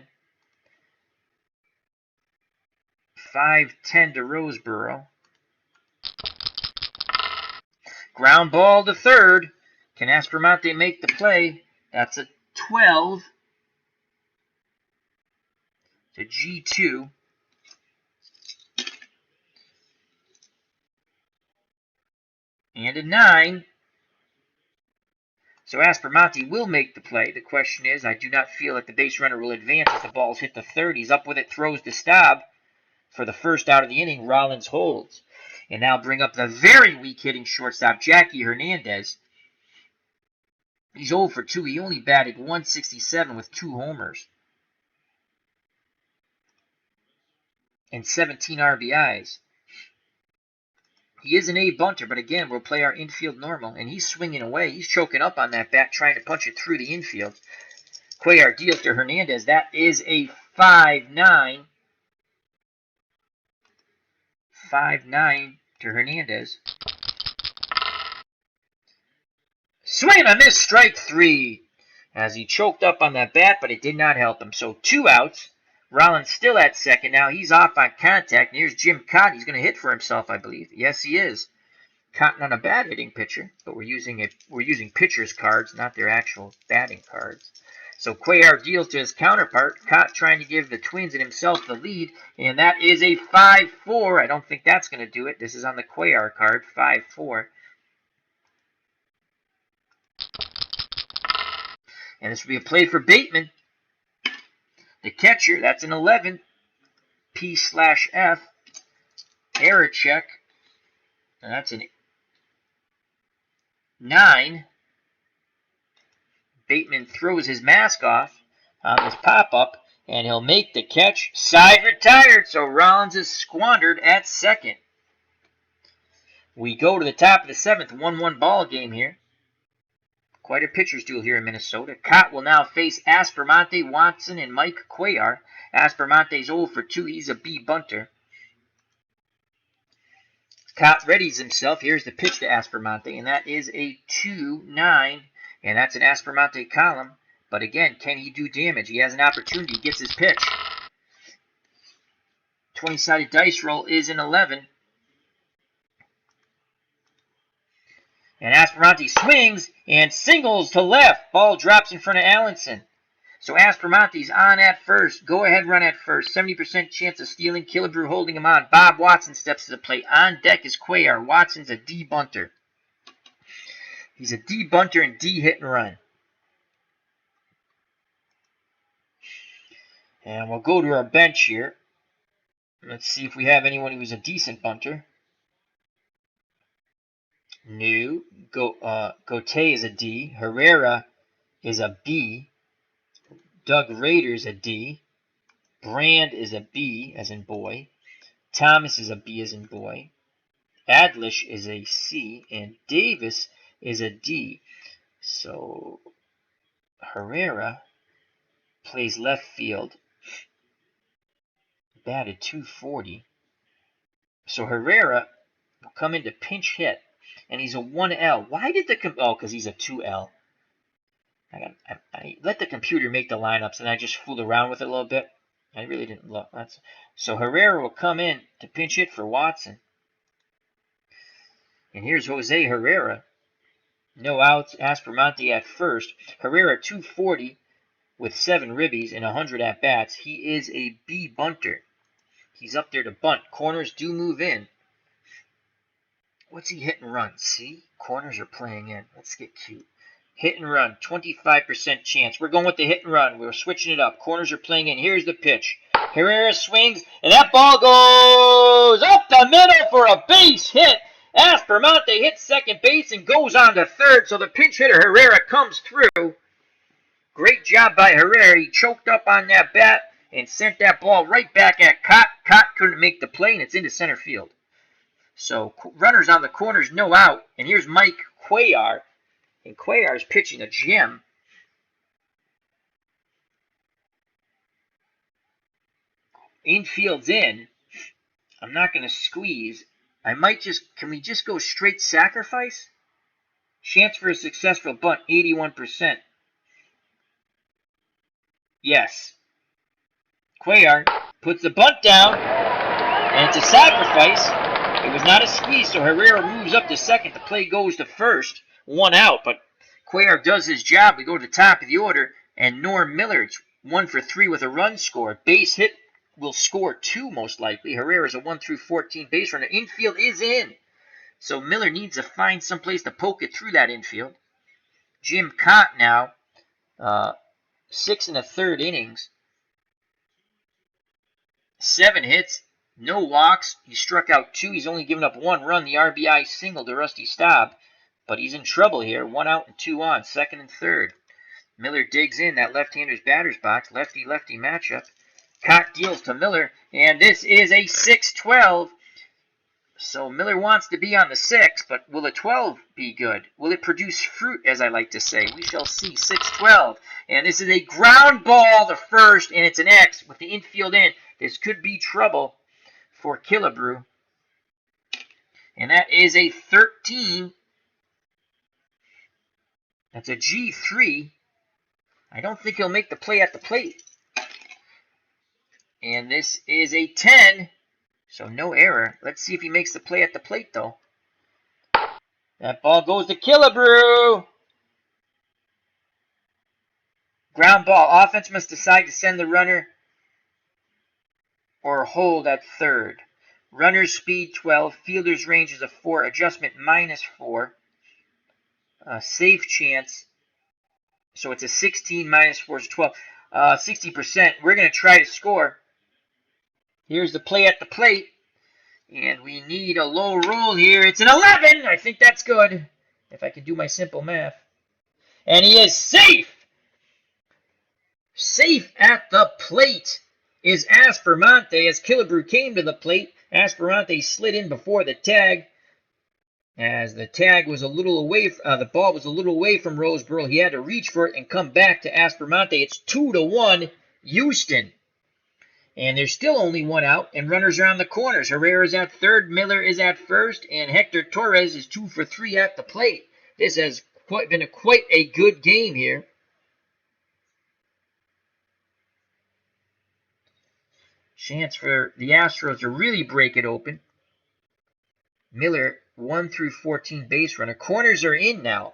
5-10 to Roseboro. Ground ball to third. Can Aspromonte make the play? That's a 12 to G2. And a 9. So Aspromonte will make the play. The question is, I do not feel that the base runner will advance as the ball's hit the third. He's up with it, throws to Staub. For the first out of the inning, Rollins holds. And now bring up the very weak hitting shortstop, Jackie Hernandez. He's 0 for 2. He only batted 167 with 2 homers. And 17 RBIs. He is an A bunter, but again, we'll play our infield normal. And he's swinging away. He's choking up on that bat, trying to punch it through the infield. Cuellar deals to Hernandez. That is a 5-9. 5-9 to Hernandez. Swing and a miss, strike 3. As he choked up on that bat, but it did not help him. So 2 outs. Rollins still at second. Now he's off on contact. And here's Jim Kaat. He's going to hit for himself, I believe. Yes, he is. Kaat not a bad hitting pitcher, but we're using pitchers' cards, not their actual batting cards. So Cuellar deals to his counterpart. Kaat trying to give the Twins and himself the lead, and that is a 5-4. I don't think that's going to do it. This is on the Cuellar card, 5-4. And this will be a play for Bateman. The catcher, that's an 11. P/F. Error check. And that's an 9. Bateman throws his mask off on this pop-up, and he'll make the catch. Side retired, so Rollins is squandered at second. We go to the top of the 7th, 1-1 ball game here. Quite a pitcher's duel here in Minnesota. Kaat will now face Aspromonte, Watson, and Mike Cuellar. Aspromonte's 0 for 2. He's a B bunter. Kaat readies himself. Here's the pitch to Aspromonte, and that is a 2-9. And that's an Aspromonte column. But again, can he do damage? He has an opportunity. He gets his pitch. 20-sided dice roll is an 11. And Aspromonte swings and singles to left. Ball drops in front of Allenson. So Aspromonte's on at first. Go ahead run at first. 70% chance of stealing. Killebrew holding him on. Bob Watson steps to the plate. On deck is Cuellar. Watson's a D bunter. He's a D bunter and D hit and run. And we'll go to our bench here. Let's see if we have anyone who is a decent bunter. No. Gauthier is a D. Herrera is a B. Doug Rader is a D. Brand is a B as in boy. Thomas is a B as in boy. Adlish is a C. And Davis is a D. So Herrera plays left field. Batted .240. So Herrera will come in to pinch hit. And he's a 1L. Why did the... Oh, because he's a 2L. I let the computer make the lineups, and I just fooled around with it a little bit. I really didn't look. So Herrera will come in to pinch hit for Watson. And here's Jose Herrera. No outs. Aspromonte at first. Herrera 240 with 7 ribbies and 100 at-bats. He is a B bunter. He's up there to bunt. Corners do move in. What's he hit and run? See? Corners are playing in. Let's get cute. Hit and run, 25% chance. We're going with the hit and run. We're switching it up. Corners are playing in. Here's the pitch. Herrera swings, and that ball goes up the middle for a base hit. Aspromonte hits second base and goes on to third, so the pinch hitter Herrera comes through. Great job by Herrera. He choked up on that bat and sent that ball right back at Kaat. Kaat couldn't make the play, and it's into center field. So runners on the corners, no out. And here's Mike Cuellar. And Cuellar is pitching a gem. Infield's in. I'm not going to squeeze. I might just... Can we just go straight sacrifice? Chance for a successful bunt, 81%. Yes. Cuellar puts the bunt down. And it's a sacrifice. It was not a squeeze, so Herrera moves up to second. The play goes to first. 1 out, but Cuellar does his job. We go to the top of the order, and Norm Miller, it's 1 for 3 with a run scored. Base hit will score 2 most likely. Herrera's a 1 through 14 base runner. Infield is in, so Miller needs to find someplace to poke it through that infield. Jim Kaat now, 6 1/3 innings, 7 hits, no walks. He struck out 2. He's only given up 1 run, the RBI single to Rusty Staub. But he's in trouble here. 1 out and 2 on, second and third. Miller digs in that left-hander's batter's box. Lefty-lefty matchup. Kaat deals to Miller, and this is a 6-12. So Miller wants to be on the 6, but will a 12 be good? Will it produce fruit, as I like to say? We shall see. 6-12. And this is a ground ball to first, and it's an X with the infield in. This could be trouble for Killebrew. And that is a 13. That's a G3. I don't think he'll make the play at the plate. And this is a 10. So no error. Let's see if he makes the play at the plate, though. That ball goes to Killebrew. Ground ball. Offense must decide to send the runner or hold at third. Runner's speed 12. Fielder's range is a 4. Adjustment -4. Safe chance. So it's a 16 -4 is 12. 60%. We're going to try to score. Here's the play at the plate. And we need a low roll here. It's an 11. I think that's good. If I can do my simple math. And he is safe. Safe at the plate is Aspromonte. As Killebrew came to the plate, Aspromonte slid in before the tag. As the tag was a little away, the ball was a little away from Roseboro. He had to reach for it and come back to Aspromonte. It's 2-1, Houston. And there's still only 1 out, and runners are on the corners. Herrera's at third, Miller is at first, and Hector Torres is 2 for 3 at the plate. This has been quite a good game here. Chance for the Astros to really break it open. Miller, 1 through 14 base runner. Corners are in now.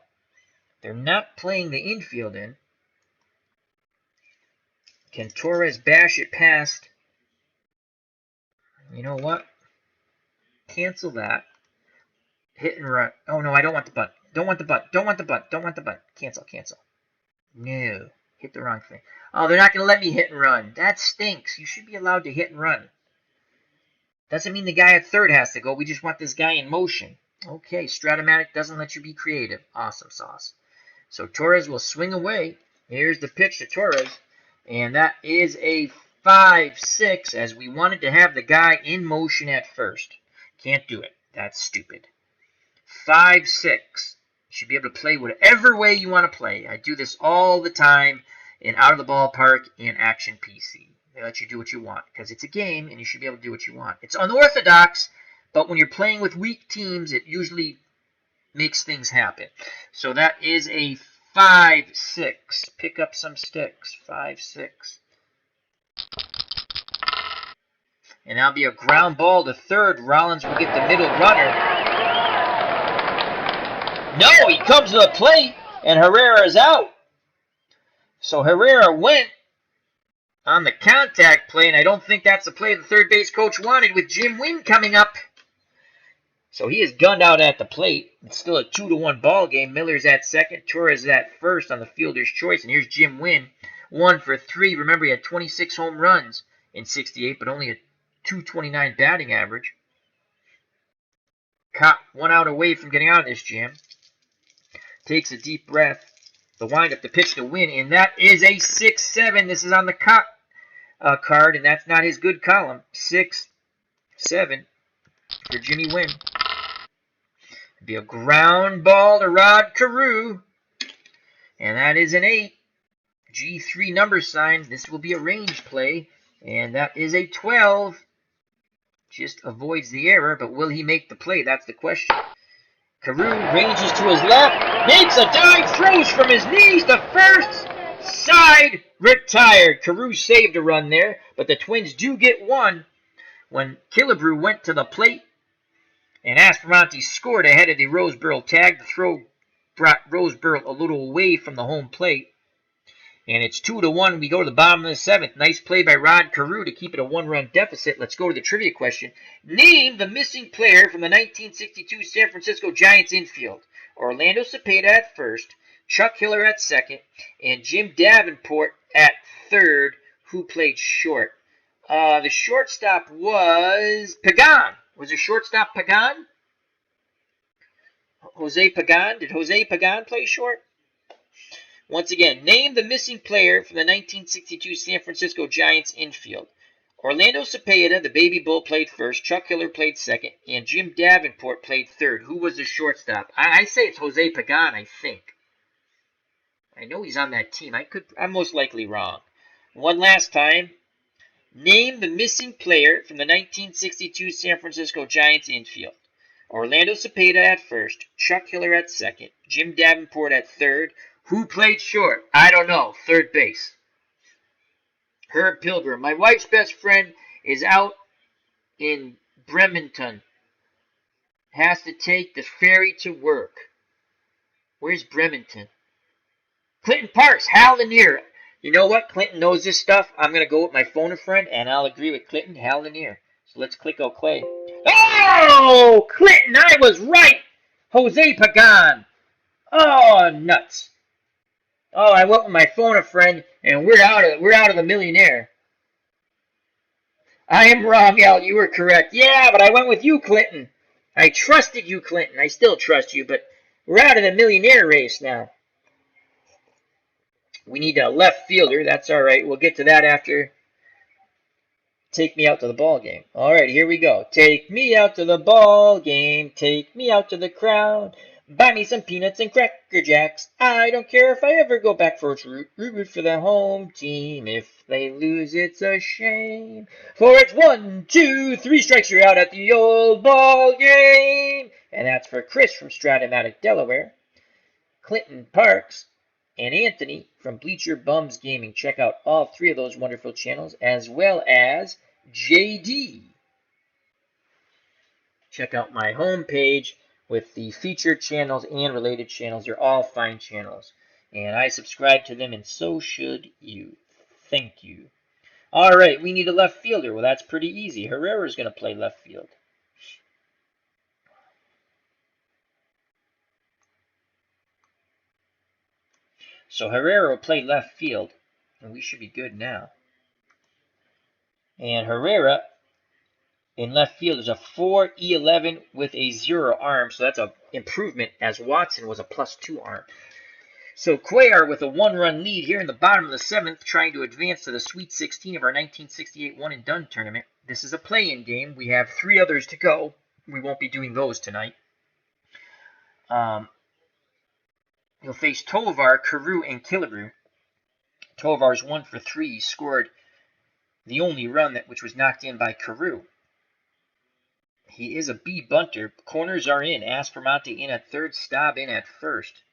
They're not playing the infield in. Can Torres bash it past? You know what? Cancel that. Hit and run. Oh, no, I don't want the bunt. Don't want the bunt. Don't want the bunt. Don't want the bunt. Cancel, cancel. No. Hit the wrong thing. Oh, they're not going to let me hit and run. That stinks. You should be allowed to hit and run. Doesn't mean the guy at third has to go. We just want this guy in motion. Okay, Strat-O-Matic doesn't let you be creative. Awesome sauce. So Torres will swing away. Here's the pitch to Torres. And that is a 5-6, as we wanted to have the guy in motion at first. Can't do it. That's stupid. 5-6. You should be able to play whatever way you want to play. I do this all the time in Out of the Ballpark and Action PC. They let you do what you want because it's a game and you should be able to do what you want. It's unorthodox, but when you're playing with weak teams, it usually makes things happen. So that is a 5-6. Pick up some sticks. 5-6. And that'll be a ground ball to third. Rollins will get the middle runner. No, he comes to the plate, and Herrera is out. So Herrera went on the contact play, and I don't think that's the play the third base coach wanted with Jim Wynn coming up. So he is gunned out at the plate. It's still a 2-1 ball game. Miller's at second, Torres is at first on the fielder's choice, and here's Jim Wynn, 1 for 3. Remember, he had 26 home runs in 68, but only a .229 batting average. Kaat 1 out away from getting out of this jam. Takes a deep breath. The windup, the pitch to Win, and that is a 6-7. This is on the Kaat card, and that's not his good column. 6-7 for Jimmy Wynn. It'd be a ground ball to Rod Carew, and that is an 8. G3 number sign. This will be a range play, and that is a 12. Just avoids the error, but will he make the play? That's the question. Carew ranges to his left, makes a dive, throws from his knees to first, side, retired. Carew saved a run there, but the Twins do get one when Killebrew went to the plate, and Astros scored ahead of the Roseboro tag. The throw brought Roseboro a little away from the home plate, and it's 2-1. We go to the bottom of the 7th. Nice play by Rod Carew to keep it a 1-run deficit. Let's go to the trivia question. Name the missing player from the 1962 San Francisco Giants infield. Orlando Cepeda at first, Chuck Hiller at second, and Jim Davenport at third, who played short. The shortstop was Pagan. Was the shortstop Pagan? Jose Pagan? Did Jose Pagan play short? Once again, name the missing player from the 1962 San Francisco Giants infield. Orlando Cepeda, the baby bull, played first. Chuck Hiller played second. And Jim Davenport played third. Who was the shortstop? I say it's Jose Pagan, I think. I know he's on that team. I'm most likely wrong. One last time. Name the missing player from the 1962 San Francisco Giants infield. Orlando Cepeda at first. Chuck Hiller at second. Jim Davenport at third. Who played short? I don't know. Third base. Herb Pilgrim. My wife's best friend is out in Bremerton. Has to take the ferry to work. Where's Bremerton? Clinton Parks. Hal Lanier. You know what? Clinton knows this stuff. I'm going to go with my phone a friend, and I'll agree with Clinton. Hal Lanier. So let's click OK. Oh, Clinton, I was right. Jose Pagan. Oh, nuts. Oh, I went with my phone a friend, and we're out of the millionaire. I am wrong, Al. You were correct. Yeah, but I went with you, Clinton. I trusted you, Clinton. I still trust you, but we're out of the millionaire race now. We need a left fielder. That's all right. We'll get to that after. Take me out to the ball game. All right, here we go. Take me out to the ball game. Take me out to the crowd. Buy me some peanuts and Cracker Jacks. I don't care if I ever go back for a root for the home team. If they lose, it's a shame. For it's 1, 2, 3 strikes, you're out at the old ball game. And that's for Chris from Strat-O-Matic, Delaware. Clinton Parks and Anthony from Bleacher Bums Gaming. Check out all 3 of those wonderful channels, as well as JD. Check out my homepage with the featured channels and related channels. They're all fine channels, and I subscribe to them, and so should you. Thank you. All right, we need a left fielder. Well, that's pretty easy. Herrera's going to play left field. So Herrera will play left field, and we should be good now. And Herrera in left field is a 4'11" with a 0 arm, so that's an improvement, as Watson was a +2 arm. So Cuellar with a 1-run lead here in the bottom of the 7th, trying to advance to the Sweet 16 of our 1968 one-and-done tournament. This is a play-in game. We have 3 others to go. We won't be doing those tonight. He'll face Tovar, Carew, and Killebrew. Tovar's 1 for 3. He scored the only run which was knocked in by Carew. He is a B bunter. Corners are in. Astros-Matic in at third. Staub in at first.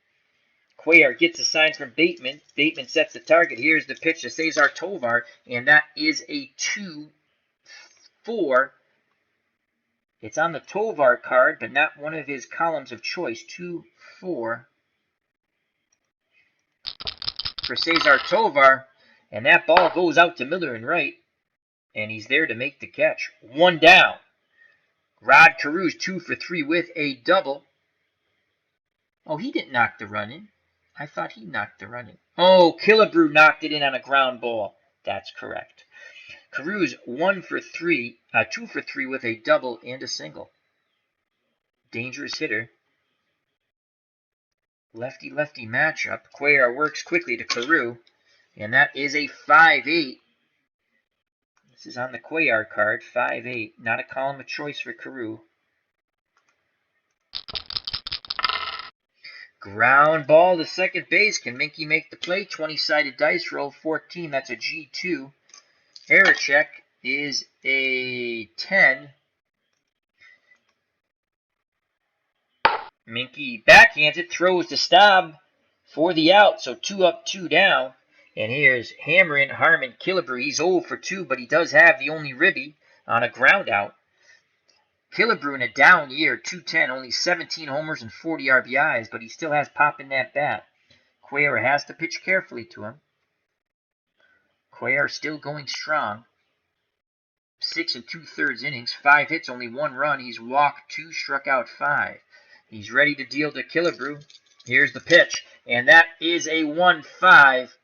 Cuellar gets a sign from Bateman. Bateman sets the target. Here's the pitch to Cesar Tovar, and that is a 2-4. It's on the Tovar card, but not one of his columns of choice. 2-4 for Cesar Tovar, and that ball goes out to Miller and right, and he's there to make the catch. 1 down. Rod Carew's 2 for 3 with a double. Oh, he didn't knock the run in. I thought he knocked the run in. Oh, Killebrew knocked it in on a ground ball. That's correct. Carew's 2 for 3 with a double and a single. Dangerous hitter. Lefty-lefty matchup. Cuellar works quickly to Carew, and that is a 5-8. This is on the Cuellar card, 5-8. Not a column of choice for Carew. Ground ball to second base. Can Minky make the play? 20-sided dice roll, 14. That's a G2. Error check is a 10. Minky backhands it, throws to Staub for the out. So 2 up, 2 down. And here's hammering Harmon Killebrew. He's 0 for 2, but he does have the only ribby on a ground out. Killebrew in a down year, 210, only 17 homers and 40 RBIs, but he still has pop in that bat. Cuellar has to pitch carefully to him. Cuellar still going strong. 6 2/3 innings, 5 hits, only 1 run. He's walked 2, struck out 5. He's ready to deal to Killebrew. Here's the pitch, and that is a 1-5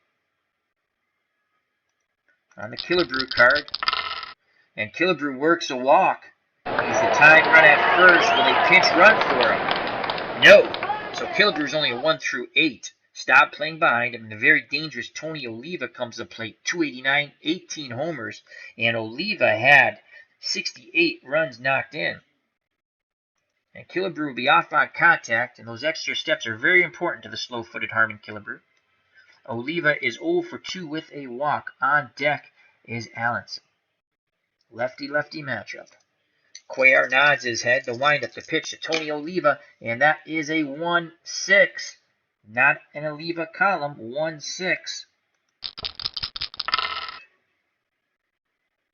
on the Killebrew card. And Killebrew works a walk. He's the tying run at first. Will they pinch run for him? No. So Killebrew's only a 1 through 8. Staub playing behind him, and the very dangerous Tony Oliva comes to the plate. 289, 18 homers, and Oliva had 68 runs knocked in. And Killebrew will be off on contact, and those extra steps are very important to the slow-footed Harmon Killebrew. Oliva is 0 for 2 with a walk. On deck is Allenson. Lefty-lefty matchup. Cuellar nods his head to wind up the pitch to Tony Oliva, and that is a 1-6. Not an Oliva column, 1-6.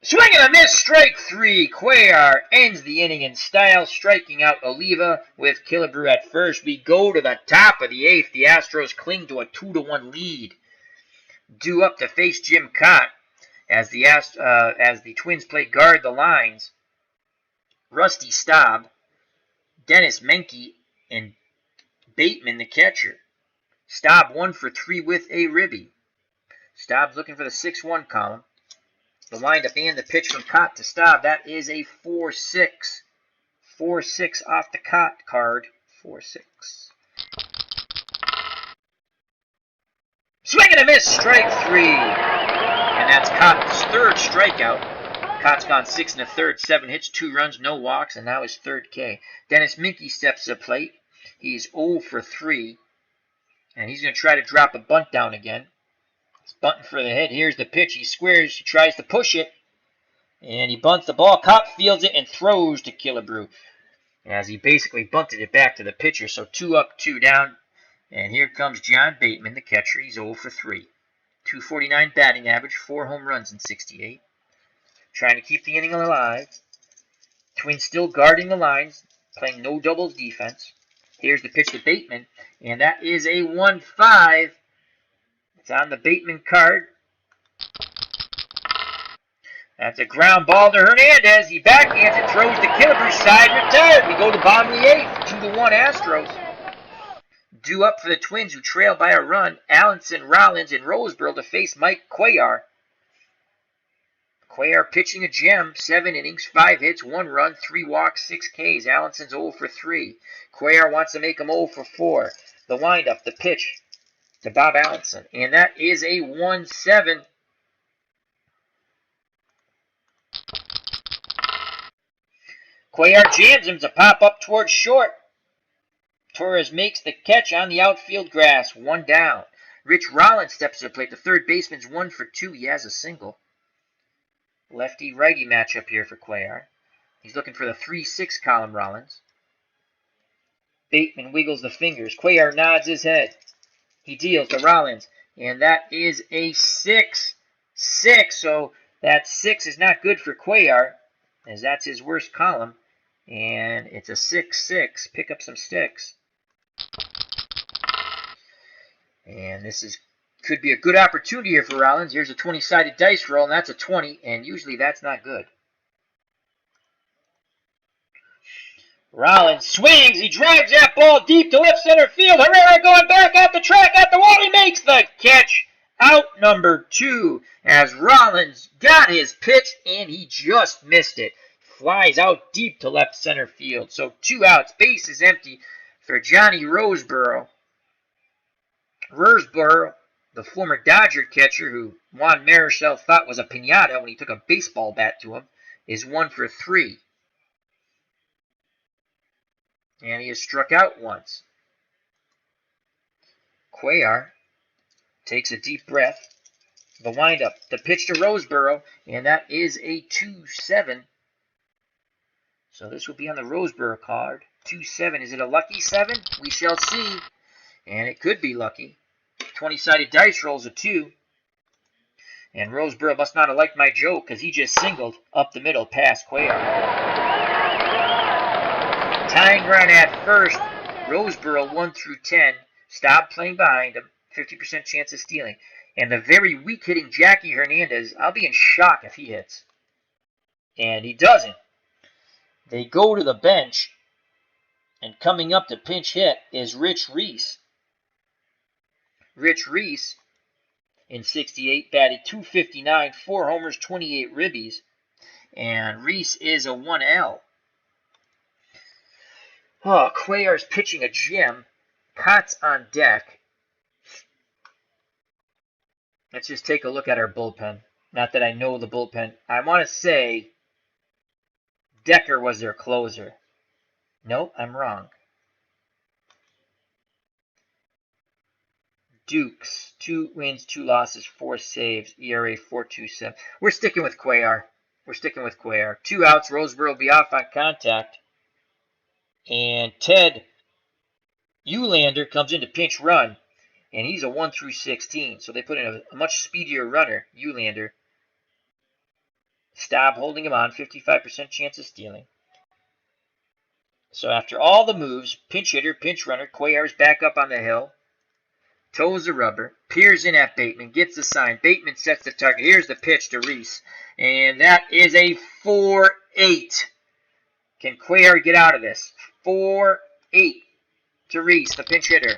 Swing and a miss, strike 3. Cuellar ends the inning in style, striking out Oliva with Killebrew at first. We go to the top of the 8th. The Astros cling to a 2-1 lead. Due up to face Jim Kaat as the Twins play guard the lines. Rusty Staub, Dennis Menke, and Bateman the catcher. Staub 1 for 3 with a ribby. Staub's looking for the 6-1 column. The windup and the pitch from Kaat to Staub. That is a 4-6. 4-6 off the Kaat card. 4-6. Swing and a miss, strike 3. And that's Kaat's 3rd strikeout. Kaat's gone 6 1/3, 7 hits, 2 runs, no walks, and now his 3rd K. Dennis Menke steps to the plate. He's 0 for 3. And he's going to try to drop a bunt down again. He's bunting for the hit. Here's the pitch. He squares. He tries to push it. And he bunts the ball. Kaat fields it and throws to Killebrew, as he basically bunted it back to the pitcher. So 2 up, 2 down. And here comes John Bateman, the catcher. He's 0 for 3. 249 batting average, 4 home runs in 68. Trying to keep the inning alive. Twins still guarding the lines, playing no doubles defense. Here's the pitch to Bateman, and that is a 1-5. It's on the Bateman card. That's a ground ball to Hernandez. He backhands it, throws to Killebrew's side, retired. We go to bottom of the 8th, 2-1 Astros. Due up for the Twins, who trail by a run. Allenson, Rollins, and Roseboro to face Mike Cuellar. Cuellar pitching a gem, 7 innings, 5 hits, 1 run, 3 walks, 6 Ks. Allenson's 0 for 3. Cuellar wants to make him 0 for 4. The windup, the pitch to Bob Allenson. And that is a 1-7. Cuellar jams him to pop up towards short. Torres makes the catch on the outfield grass. 1 down. Rich Rollins steps to the plate. The third baseman's 1 for 2. He has a single. Lefty-righty matchup here for Cuellar. He's looking for the 3-6 column, Rollins. Bateman wiggles the fingers. Cuellar nods his head. He deals to Rollins. And that is a 6-6. So that 6 is not good for Cuellar, as that's his worst column. And it's a 6-6. Pick up some sticks. And this could be a good opportunity here for Rollins. Here's a 20-sided dice roll, and that's a 20, and usually that's not good. Rollins swings. He drives that ball deep to left center field. Herrera going back at the track, at the wall. He makes the catch. Out number 2 as Rollins got his pitch, and he just missed it. Flies out deep to left center field. So 2 outs. Base is empty for Johnny Roseboro. Roseboro, the former Dodger catcher who Juan Marichal thought was a piñata when he took a baseball bat to him, is 1 for 3. And he has struck out once. Cuellar takes a deep breath. The windup, the pitch to Roseboro, and that is a 2-7. So this will be on the Roseboro card. 2-7. Is it a lucky 7? We shall see. And it could be lucky. 20-sided dice rolls a 2. And Roseboro must not have liked my joke because he just singled up the middle past Cuellar. Tying run at first. Roseboro 1 through 10. Stop playing behind him. 50% chance of stealing. And the very weak hitting Jackie Hernandez, I'll be in shock if he hits. And he doesn't. They go to the bench. And coming up to pinch hit is Rich Reese. Rich Reese, in 68, batted .259, 4 homers, 28 ribbies. And Reese is a 1L. Oh, Cuellar's pitching a gem. Kaat's on deck. Let's just take a look at our bullpen. Not that I know the bullpen. I want to say Decker was their closer. Nope, I'm wrong. Dukes, 2 wins, 2 losses, 4 saves, ERA 4.27. We're sticking with Cuellar. 2 outs. Roseboro will be off on contact. And Ted Eulander comes in to pinch run. And he's a 1 through 16. So they put in a much speedier runner, Eulander. Staub holding him on, 55% chance of stealing. So after all the moves, pinch hitter, pinch runner, Cuellar's back up on the hill. Toes the rubber, peers in at Bateman, gets the sign. Bateman sets the target. Here's the pitch to Reese. And that is a 4-8. Can Cuellar get out of this? 4-8 to Reese, the pinch hitter.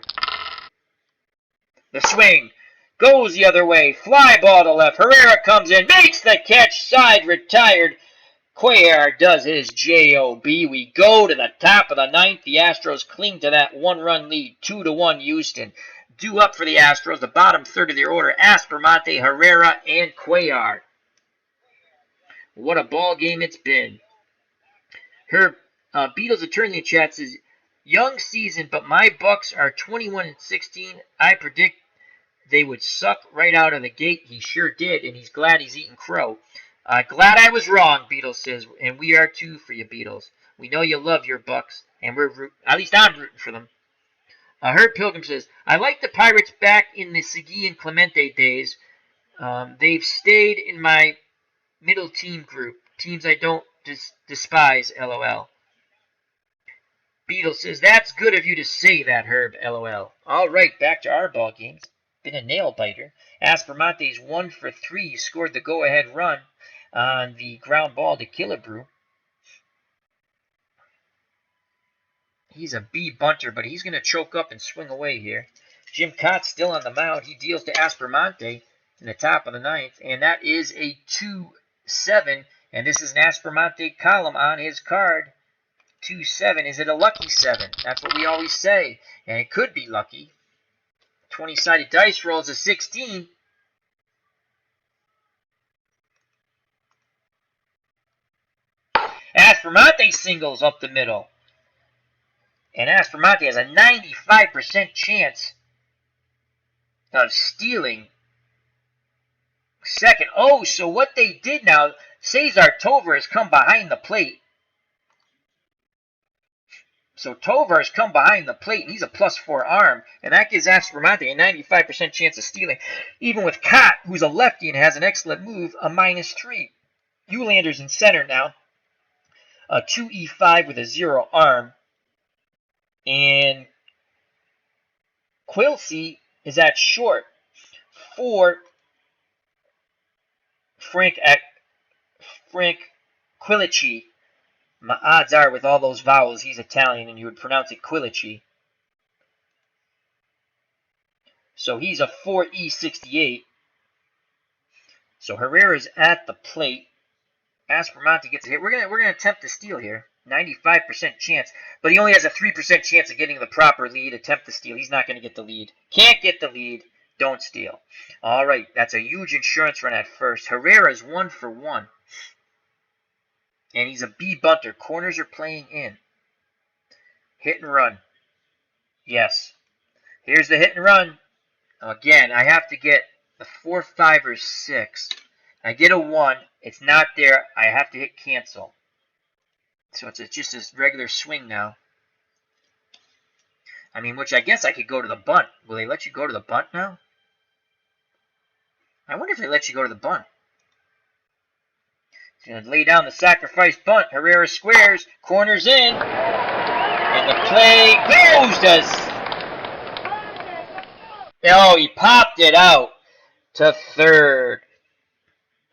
The swing goes the other way. Fly ball to left. Herrera comes in, makes the catch. Side retired. Cuellar does his job. We go to the top of the 9th. The Astros cling to that 1-run lead. 2-1 Houston. Due up for the Astros, the bottom third of their order, Aspermonte, Herrera, and Cuellar. What a ball game it's been. Herb, Beatles attorney in chat says, young season, but my Bucks are 21-16. I predict they would suck right out of the gate. He sure did, and he's glad he's eating crow. Glad I was wrong, Beatles says, and we are too for you, Beatles. We know you love your Bucks, and at least I'm rooting for them. Herb Pilgrim says, I like the Pirates back in the Segui and Clemente days. They've stayed in my middle team group. Teams I don't despise, LOL. Beetle says, that's good of you to say that, Herb, LOL. All right, back to our ball games. Been a nail-biter. Aspermonte's 1 for 3. He scored the go-ahead run on the ground ball to Killebrew. He's a B bunter, but he's going to choke up and swing away here. Jim Kaat still on the mound. He deals to Aspermonte in the top of the 9th, and that is a 2-7, and this is an Aspermonte column on his card. 2-7. Is it a lucky 7? That's what we always say, and it could be lucky. 20-sided dice rolls a 16. Aspromonte singles up the middle. And Aspromonte has a 95% chance of stealing second. Oh, so what they did now, Cesar Tovar has come behind the plate. So Tovar has come behind the plate, and he's a +4 arm, and that gives Aspromonte a 95% chance of stealing. Even with Kaat, who's a lefty and has an excellent move, a -3. Eulander's in center now. A 2E5 with a 0 arm. And Quilcy is at short for Frank Quilici. My odds are, with all those vowels, he's Italian and you would pronounce it Quilici. So he's a 4E68. So Herrera's at the plate. Aspromonte gets a hit. We're gonna attempt to steal here. 95% chance, but he only has a 3% chance of getting the proper lead. Attempt to steal. He's not going to get the lead. Can't get the lead. Don't steal. All right, that's a huge insurance run at first. Herrera's 1 for 1. And he's a B bunter. Corners are playing in. Hit and run. Yes. Here's the hit and run. Again, I have to get a 4, 5, or 6. I get a 1. It's not there. I have to hit cancel. So it's just this regular swing now. I mean, which I guess I could go to the bunt. Will they let you go to the bunt now? I wonder if they let you go to the bunt. He's going to lay down the sacrifice bunt. Herrera squares. Corners in. And the play goes to... Oh, he popped it out to third.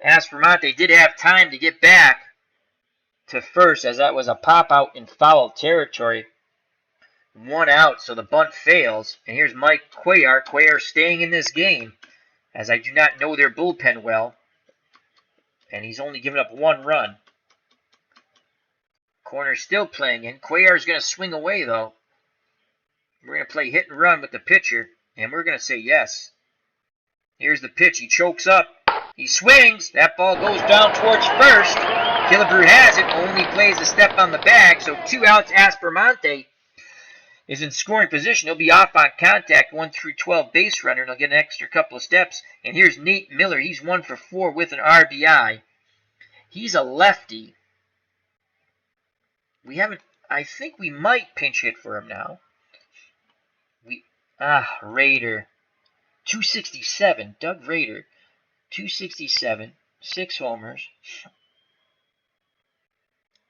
Aspromonte did have time to get back to first, as that was a pop out in foul territory. 1 out, so the bunt fails. And here's Mike Cuellar. Cuellar staying in this game, as I do not know their bullpen well. And he's only given up 1 run. Corner's still playing in. Cuellar's going to swing away, though. We're going to play hit and run with the pitcher, and we're going to say yes. Here's the pitch. He chokes up. He swings. That ball goes down towards first. Killebrew has it. Only plays a step on the bag. So 2 outs. Aspromonte is in scoring position. He'll be off on contact. 1 through 12 base runner. And he'll get an extra couple of steps. And here's Nate Miller. He's 1 for 4 with an RBI. He's a lefty. We haven't... I think we might pinch hit for him now. Rader. 267. Doug Rader. 267. 6 homers.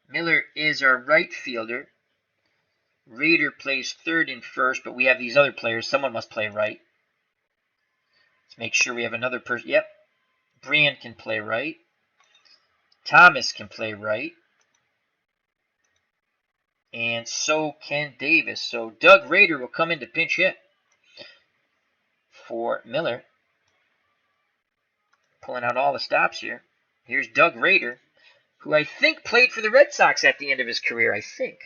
Miller is our right fielder. Rader plays third and first, but we have these other players. Someone must play right. Let's make sure we have another person. Yep. Brand can play right. Thomas can play right. And so can Davis. So Doug Rader will come in to pinch hit for Miller. Pulling out all the stops here. Here's Doug Rader, who I think played for the Red Sox at the end of his career, I think,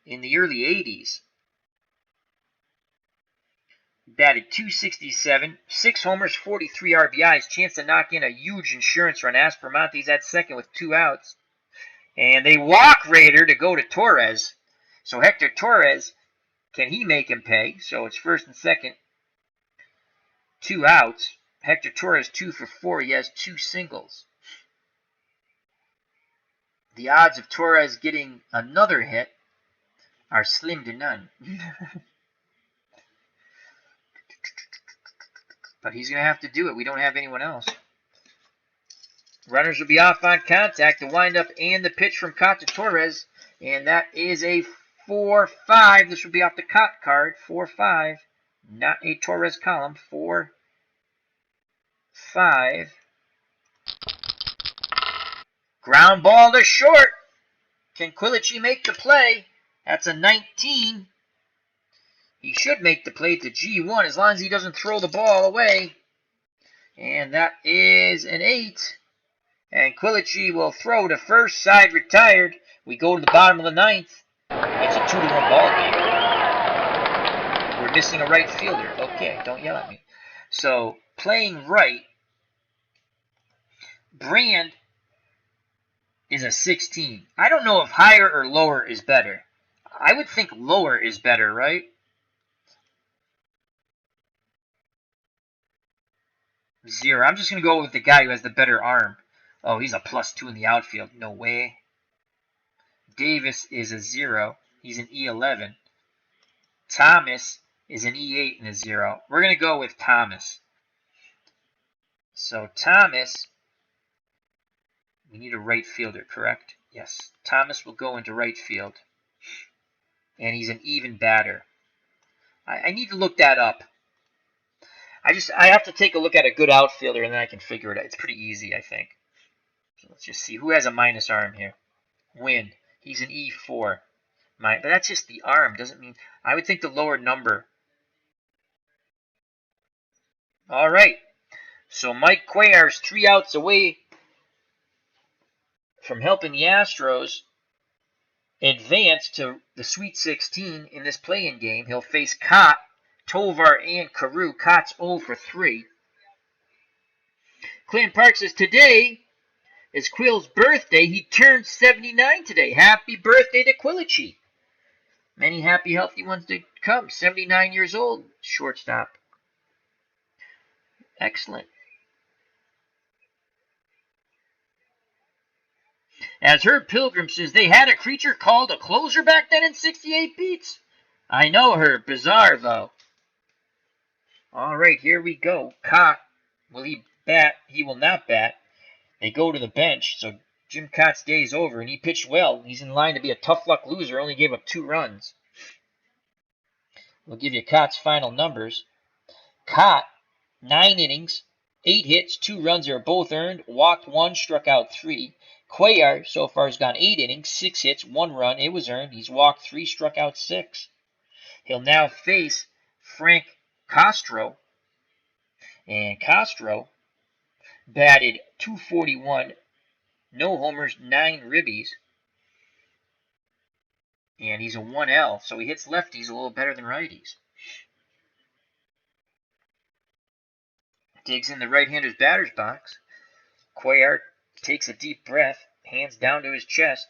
in the early 80s. Batted .267, 6 homers, 43 RBIs. Chance to knock in a huge insurance run. Aspromonte's at second with 2 outs. And they walk Rader to go to Torres. So Hector Torres, can he make him pay? So it's first and second. 2 outs. Hector Torres 2 for 4. He has 2 singles. The odds of Torres getting another hit are slim to none. But he's going to have to do it. We don't have anyone else. Runners will be off on contact. The windup and the pitch from Kaat to Torres. And that is a 4-5. This will be off the Kaat card. 4-5. Not a Torres column. 4-5. Ground ball to short. Can Quilici make the play? That's a 19. He should make the play to G1 as long as he doesn't throw the ball away. And that is an 8. And Quilici will throw to first. Side retired. We go to the bottom of the 9th. It's a 2-1 ball game. we're missing a right fielder. Okay, don't yell at me. So, playing right, Brand is a 16. I don't know if higher or lower is better. I would think lower is better, right? 0. I'm just going to go with the guy who has the better arm. Oh, he's a +2 in the outfield. No way. Davis is a 0. He's an E11. Thomas is an E8 and a 0. We're going to go with Thomas. So Thomas, we need a right fielder, correct? Yes. Thomas will go into right field. And he's an even batter. I need to look that up. I have to take a look at a good outfielder and then I can figure it out. It's pretty easy, I think. So let's just see. Who has a minus arm here? Win. He's an E4. But that's just the arm. Doesn't mean... I would think the lower number. All right. So Mike Cuellar is 3 outs away from helping the Astros advance to the Sweet 16 in this play-in game. He'll face Kaat, Tovar, and Carew. Kaat's 0 for 3. Clinton Park says, today is Quill's birthday. He turned 79 today. Happy birthday to Quillichi. Many happy, healthy ones to come. 79 years old, shortstop. Excellent. As Herb Pilgrim says, they had a creature called a closer back then in 68 beats. I know, Herb. Bizarre, though. All right, here we go. Kaat, will he bat? He will not bat. They go to the bench, so Jim Kaat's day is over, and he pitched well. He's in line to be a tough luck loser, only gave up 2 runs. We'll give you Kaat's final numbers. Kaat, 9 innings, 8 hits, 2 runs are both earned, walked 1, struck out 3. Cuellar so far has gone 8 innings, 6 hits, 1 run, it was earned. He's walked 3, struck out 6. He'll now face Frank Castro, and Castro batted .241, no homers, 9 ribbies, and he's a 1L, so he hits lefties a little better than righties. Digs in the right-hander's batter's box. Cuellar takes a deep breath, hands down to his chest.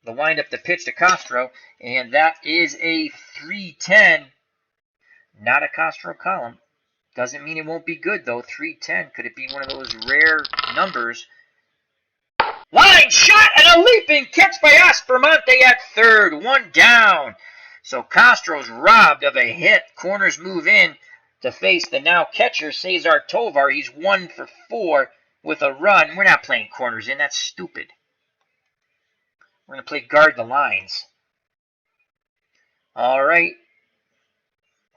The windup, the pitch to Castro, and that is a 3-10. Not a Castro column. Doesn't mean it won't be good, though. 3-10. Could it be one of those rare numbers? Line shot and a leaping catch by Aspermonte at third. 1 down. So Castro's robbed of a hit. Corners move in to face the now catcher, Cesar Tovar. He's 1 for 4 with a run. We're not playing corners in. That's stupid. We're going to play guard the lines. All right.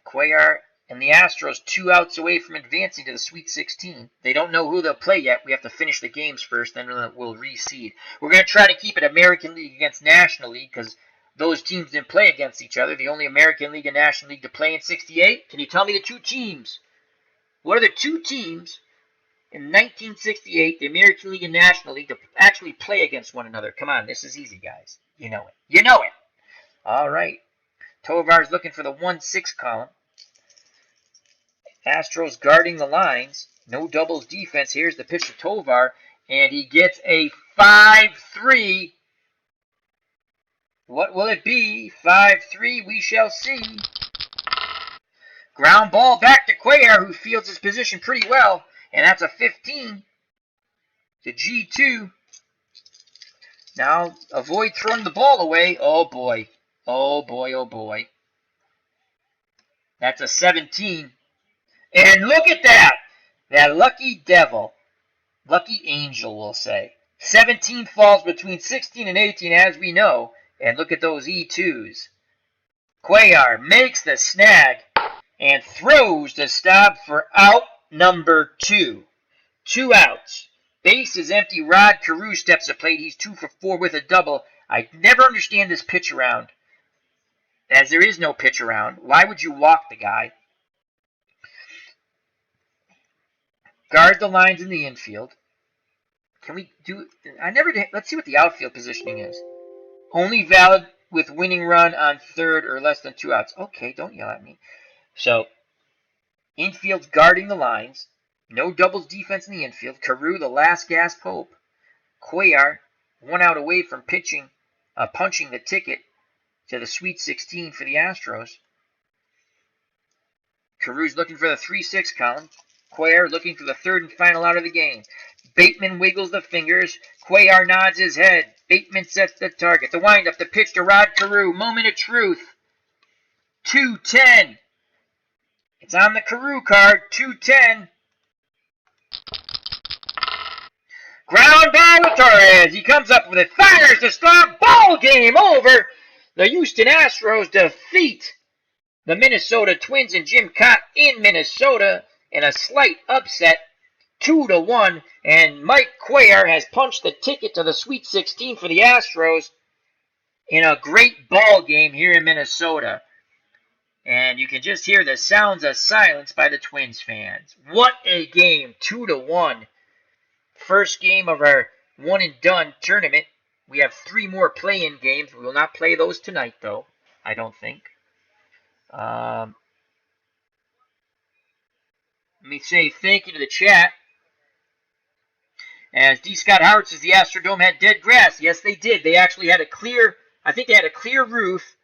Cuellar and the Astros 2 outs away from advancing to the Sweet 16. They don't know who they'll play yet. We have to finish the games first, then we'll reseed. We're going to try to keep it American League against National League because those teams didn't play against each other. The only American League and National League to play in 68. Can you tell me the 2 teams? What are the 2 teams in 1968, the American League and National League, to actually play against one another? Come on, this is easy, guys. You know it. You know it. All right. Tovar's looking for the 1-6 column. Astros guarding the lines. No doubles defense. Here's the pitch to Tovar, and he gets a 5-3. What will it be? 5-3, we shall see. Ground ball back to Cuellar, who fields his position pretty well, and that's a 15 to G2. Now, avoid throwing the ball away. Oh, boy. Oh, boy, oh, boy. That's a 17. And look at that! That lucky devil. Lucky angel, we'll say. 17 falls between 16 and 18, as we know. And look at those E2s. Cuellar makes the snag and throws the stop for out number 2. 2 outs. Base is empty. Rod Carew steps to plate. He's 2 for 4 with a double. I never understand this pitch around, as there is no pitch around. Why would you walk the guy? Guard the lines in the infield. Can we do... Let's see what the outfield positioning is. Only valid with winning run on third or less than 2 outs. Okay, don't yell at me. So, infield's guarding the lines. No doubles defense in the infield. Carew, the last gasp hope. Cuellar, 1 out away from punching the ticket to the Sweet 16 for the Astros. Carew's looking for the 3-6 column. Cuellar looking for the third and final out of the game. Bateman wiggles the fingers. Cuellar nods his head. Bateman sets the target. The windup, the pitch to Rod Carew. Moment of truth. 2-10. It's on the Carew card. 2-10. Ground ball with Torres. He comes up with it. Fires to stop. Ball game over. The Houston Astros defeat the Minnesota Twins and Jim Kaat in Minnesota in a slight upset, 2-1. And Mike Cuellar has punched the ticket to the Sweet 16 for the Astros in a great ball game here in Minnesota. And you can just hear the sounds of silence by the Twins fans. What a game, 2-1. First game of our one and done tournament. We have 3 more play-in games. We will not play those tonight, though, I don't think. Let me say thank you to the chat. As D. Scott Howard says, the Astrodome had dead grass. Yes, they did. They actually had I think they had a clear roof,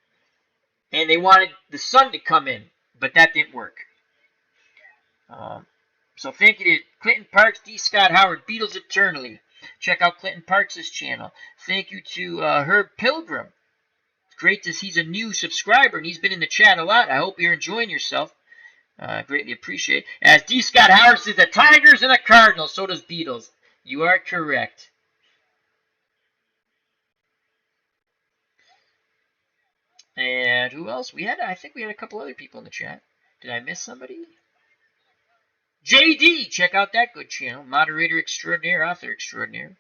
and they wanted the sun to come in, but that didn't work. So thank you to Clinton Parks, D. Scott Howard, Beatles Eternally. Check out Clinton Parks' channel. Thank you to Herb Pilgrim. It's great to see he's a new subscriber, and he's been in the chat a lot. I hope you're enjoying yourself. Greatly appreciate it. As D. Scott Howard says, the Tigers and the Cardinals. So does Beatles. You are correct. And who else? I think we had a couple other people in the chat. Did I miss somebody? JD, check out that good channel. Moderator extraordinaire, author extraordinaire.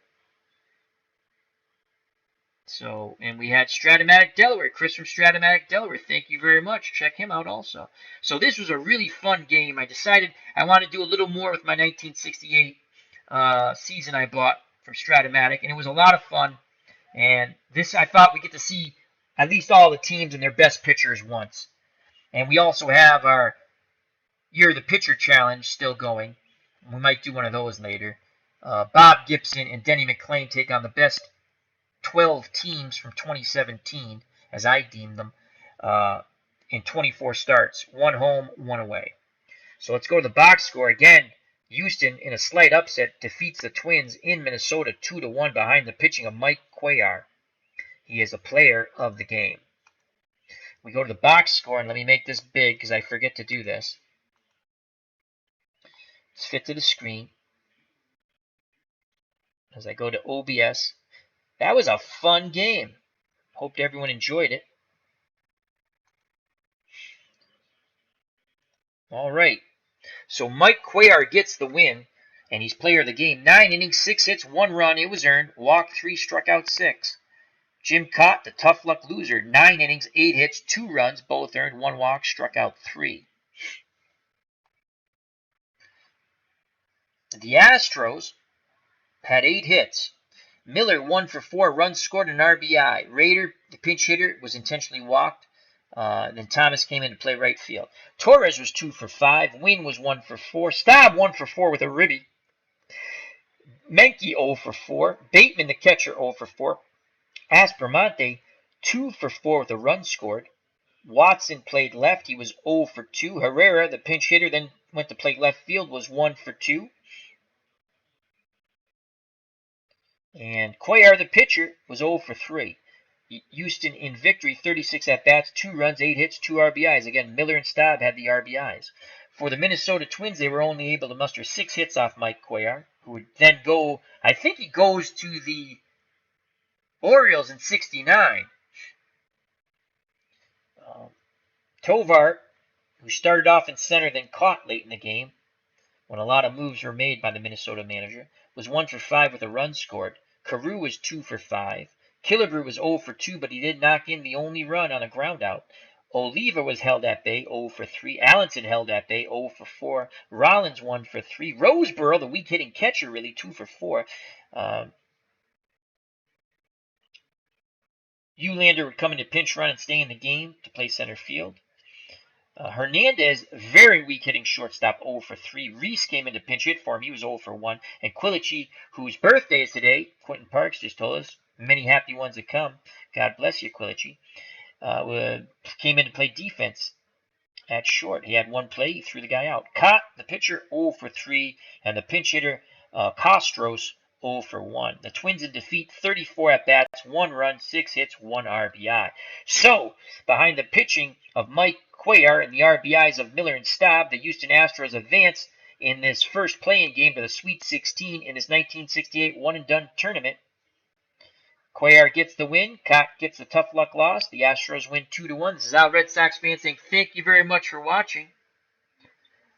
So, and we had Strat-O-Matic Delaware, Chris from Strat-O-Matic Delaware. Thank you very much. Check him out also. So this was a really fun game. I decided I want to do a little more with my 1968 season I bought from Strat-O-Matic, and it was a lot of fun. And this, I thought we get to see at least all the teams and their best pitchers once. And we also have our Year of the Pitcher Challenge still going. We might do one of those later. Bob Gibson and Denny McClain take on the best 12 teams from 2017, as I deemed them, in 24 starts. 1 home, 1 away. So let's go to the box score. Again, Houston, in a slight upset, defeats the Twins in Minnesota 2-1 behind the pitching of Mike Cuellar. He is a player of the game. We go to the box score, and let me make this big because I forget to do this. Let's fit to the screen. As I go to OBS. That was a fun game. Hope everyone enjoyed it. All right. So Mike Cuellar gets the win, and he's player of the game. 9 innings, 6 hits, 1 run. It was earned. Walked 3, struck out 6. Jim Kaat, the tough luck loser. 9 innings, 8 hits, 2 runs. Both earned. 1 walk, struck out 3. The Astros had 8 hits. Miller 1 for 4, runs scored, an RBI. Rader, the pinch hitter, was intentionally walked. Then Thomas came in to play right field. Torres was 2 for 5. Wynn was 1 for 4. Staub 1 for 4 with a ribby. Menke 0 for 4. Bateman, the catcher, 0 for 4. Aspermonte 2 for 4 with a run scored. Watson played left. He was 0 for 2. Herrera, the pinch hitter, then went to play left field, was 1 for 2. And Cuellar, the pitcher, was 0 for 3. Houston in victory, 36 at-bats, 2 runs, 8 hits, 2 RBIs. Again, Miller and Staub had the RBIs. For the Minnesota Twins, they were only able to muster 6 hits off Mike Cuellar, who would then go, I think he goes to the Orioles in 69. Tovar, who started off in center, then caught late in the game, when a lot of moves were made by the Minnesota manager, was 1 for 5 with a run scored. Carew was 2 for 5. Killebrew was 0 for 2, but he did knock in the only run on a ground out. Oliva was held at bay, 0 for 3. Allenson held at bay, 0 for 4. Rollins 1 for 3. Roseboro, the weak-hitting catcher, really 2 for 4. Eulander would come in to pinch run and stay in the game to play center field. Hernandez, very weak hitting shortstop, 0 for 3. Reese came in to pinch hit for him. He was 0 for 1. And Quilici, whose birthday is today, Quentin Parks just told us, many happy ones to come. God bless you, Quilici. Came in to play defense at short. He had one play. He threw the guy out. Kaat, the pitcher, 0 for 3. And the pinch hitter, Astros, 0 for 1. The Twins in defeat, 34 at-bats, 1 run, 6 hits, 1 RBI. So, behind the pitching of Mike Cuellar and the RBIs of Miller and Staub, the Houston Astros advance in this first play-in game to the Sweet 16 in his 1968 one-and-done tournament. Cuellar gets the win. Kaat gets the tough luck loss. The Astros win 2-1. This is Al Red Sox fans saying thank you very much for watching.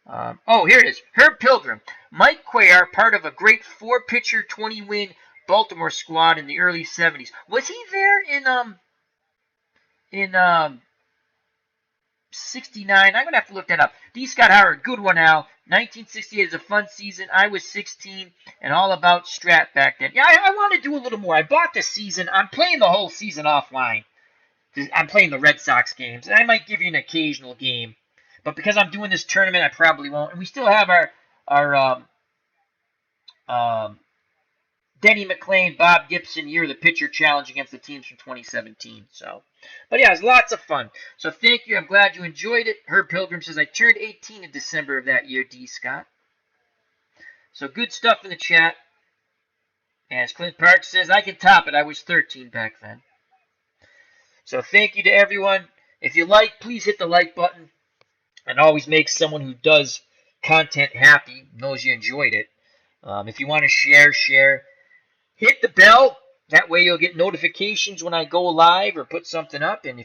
Here it is. Herb Pilgrim. Mike Cuellar, part of a great 4-pitcher, 20-win Baltimore squad in the early 70s. Was he there in 69? I'm going to have to look that up. D. Scott Howard, good one, Al. 1968 is a fun season. I was 16 and all about Strat back then. Yeah, I want to do a little more. I bought the season. I'm playing the whole season offline. I'm playing the Red Sox games. And I might give you an occasional game. But because I'm doing this tournament, I probably won't. And we still have our Denny McLain, Bob Gibson year, the pitcher challenge against the teams from 2017. But yeah, it was lots of fun. So thank you. I'm glad you enjoyed it. Herb Pilgrim says, I turned 18 in December of that year, D. Scott. So good stuff in the chat. As Clint Park says, I can top it. I was 13 back then. So thank you to everyone. If you like, please hit the like button. And always make someone who does content happy, knows you enjoyed it. If you want to share. Hit the bell. That way you'll get notifications when I go live or put something up. And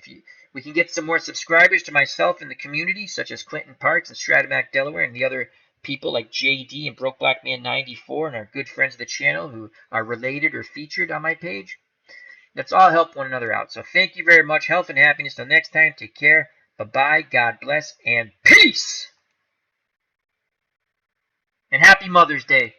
we can get some more subscribers to myself in the community, such as Clinton Parks and Strat-O-Matic Delaware and the other people like JD and Broke Black Man 94 and our good friends of the channel who are related or featured on my page. Let's all help one another out. So thank you very much. Health and happiness. Till next time. Take care. Bye-bye. God bless. And peace. And happy Mother's Day.